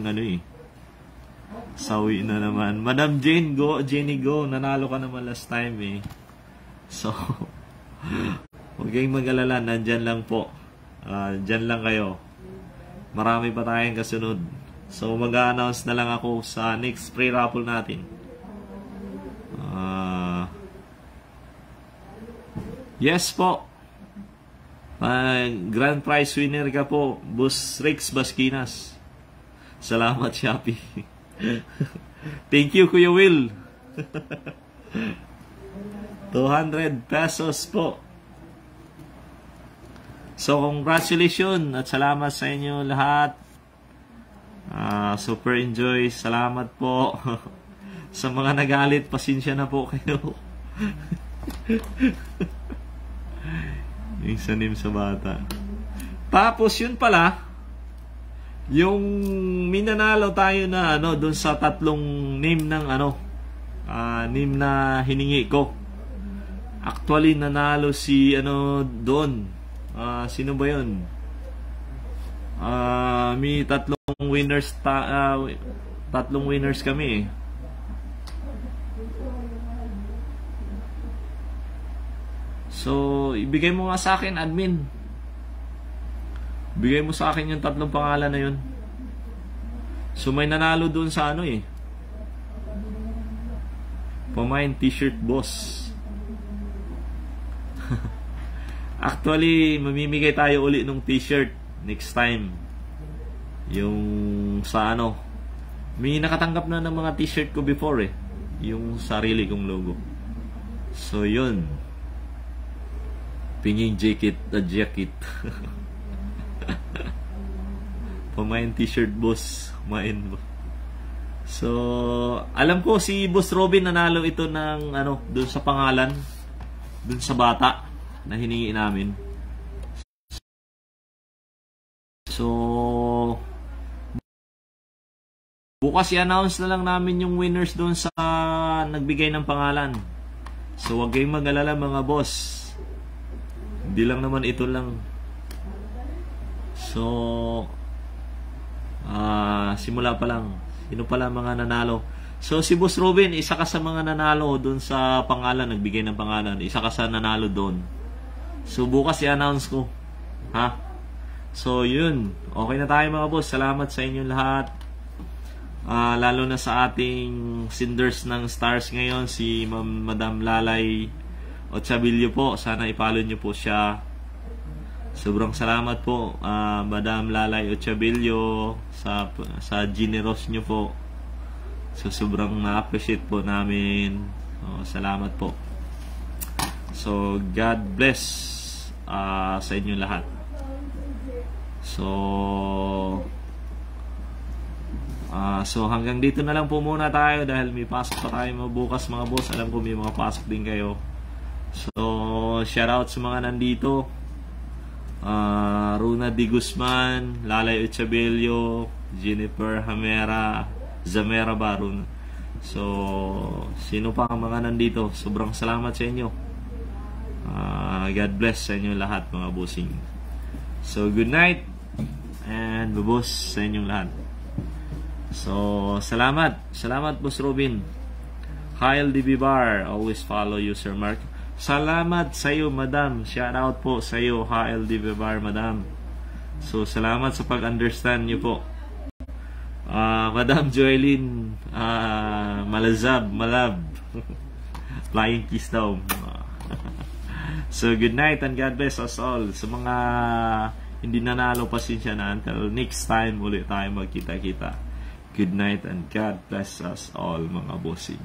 sawi na naman. Madam Jenny Go, nanalo ka naman last time eh. So huwag kayong mag-alala, nandyan lang po. Dyan lang kayo. Marami pa tayong kasunod. So mag-a-announce na lang ako sa next free raffle natin. Yes po. Grand prize winner ka po, Boss Rex Basquinas. Salamat, Shopee. Thank you, Kuya Will. 200 pesos po. So, congratulations at salamat sa inyo lahat. Super enjoy. Salamat po. Sa mga nagalit, pasensya na po kayo. Yung sanim sa bata. Tapos yun pala, yung minanalo tayo na doon sa tatlong name ng name na hiningi ko. Actually nanalo si doon. Sino ba yun? May tatlong winners kami. So, ibigay mo nga sa akin, admin. Bigay mo sa akin yung tatlong pangalan na yun. So, may nanalo doon sa Pamain T-shirt Boss. Actually, mamimigay tayo uli ng T-shirt next time. Yung sa may nakatanggap na ng mga T-shirt ko before yung sarili kong logo. So, yun. Pinging jacket. Pamain T-shirt Boss. Kumain mo. So, alam ko si Boss Robin nanalo ito ng doon sa pangalan, doon sa bata na hiningi namin. So, bukas i-announce na lang namin yung winners doon sa nagbigay ng pangalan. So, wag kayong mag-alala mga boss. Hindi lang naman ito lang. So, simula pa lang. Sino pala mga nanalo? So, si Boss Robin, isa ka sa mga nanalo doon sa pangalan, nagbigay ng pangalan. Isa ka sa nanalo doon. So, bukas i-announce ko. Ha? So, yun. Okay na tayo mga boss. Salamat sa inyong lahat. Lalo na sa ating senders ng stars ngayon, si Madam Lalay Ochabillo po. Sana i-follow nyo po siya. Sobrang salamat po, Madam Lalay Ochabillo, sa generous nyo po. So, sobrang na-appreciate po namin. So, salamat po. So, God bless sa inyo lahat. So, hanggang dito na lang po muna tayo dahil may pasok pa tayo bukas mga boss. Alam ko may mga pasok din kayo. So, shout out sa mga nandito. Runa Di Guzman, Lalay Ochabillo, Jennifer Zamera Barun. So, sino pa ang mga nandito? Sobrang salamat sa inyo. God bless sa inyo lahat mga bossing. So, good night and babos sa inyong lahat. So, salamat. Salamat, Boss Robin. Kyle DB always follow you, Sir Mark. Salamat sa iyo, Madam. Shout out po sa iyo, Kyle DB Madam. So, salamat sa pag-understand niyo po. Madam Joelyn Malab. Flying kiss daw. So, good night and God bless us all. Sa mga hindi nanalo, pasensya na. Until next time, ulit tayo magkita-kita. Good night and God bless us all, mga bossing.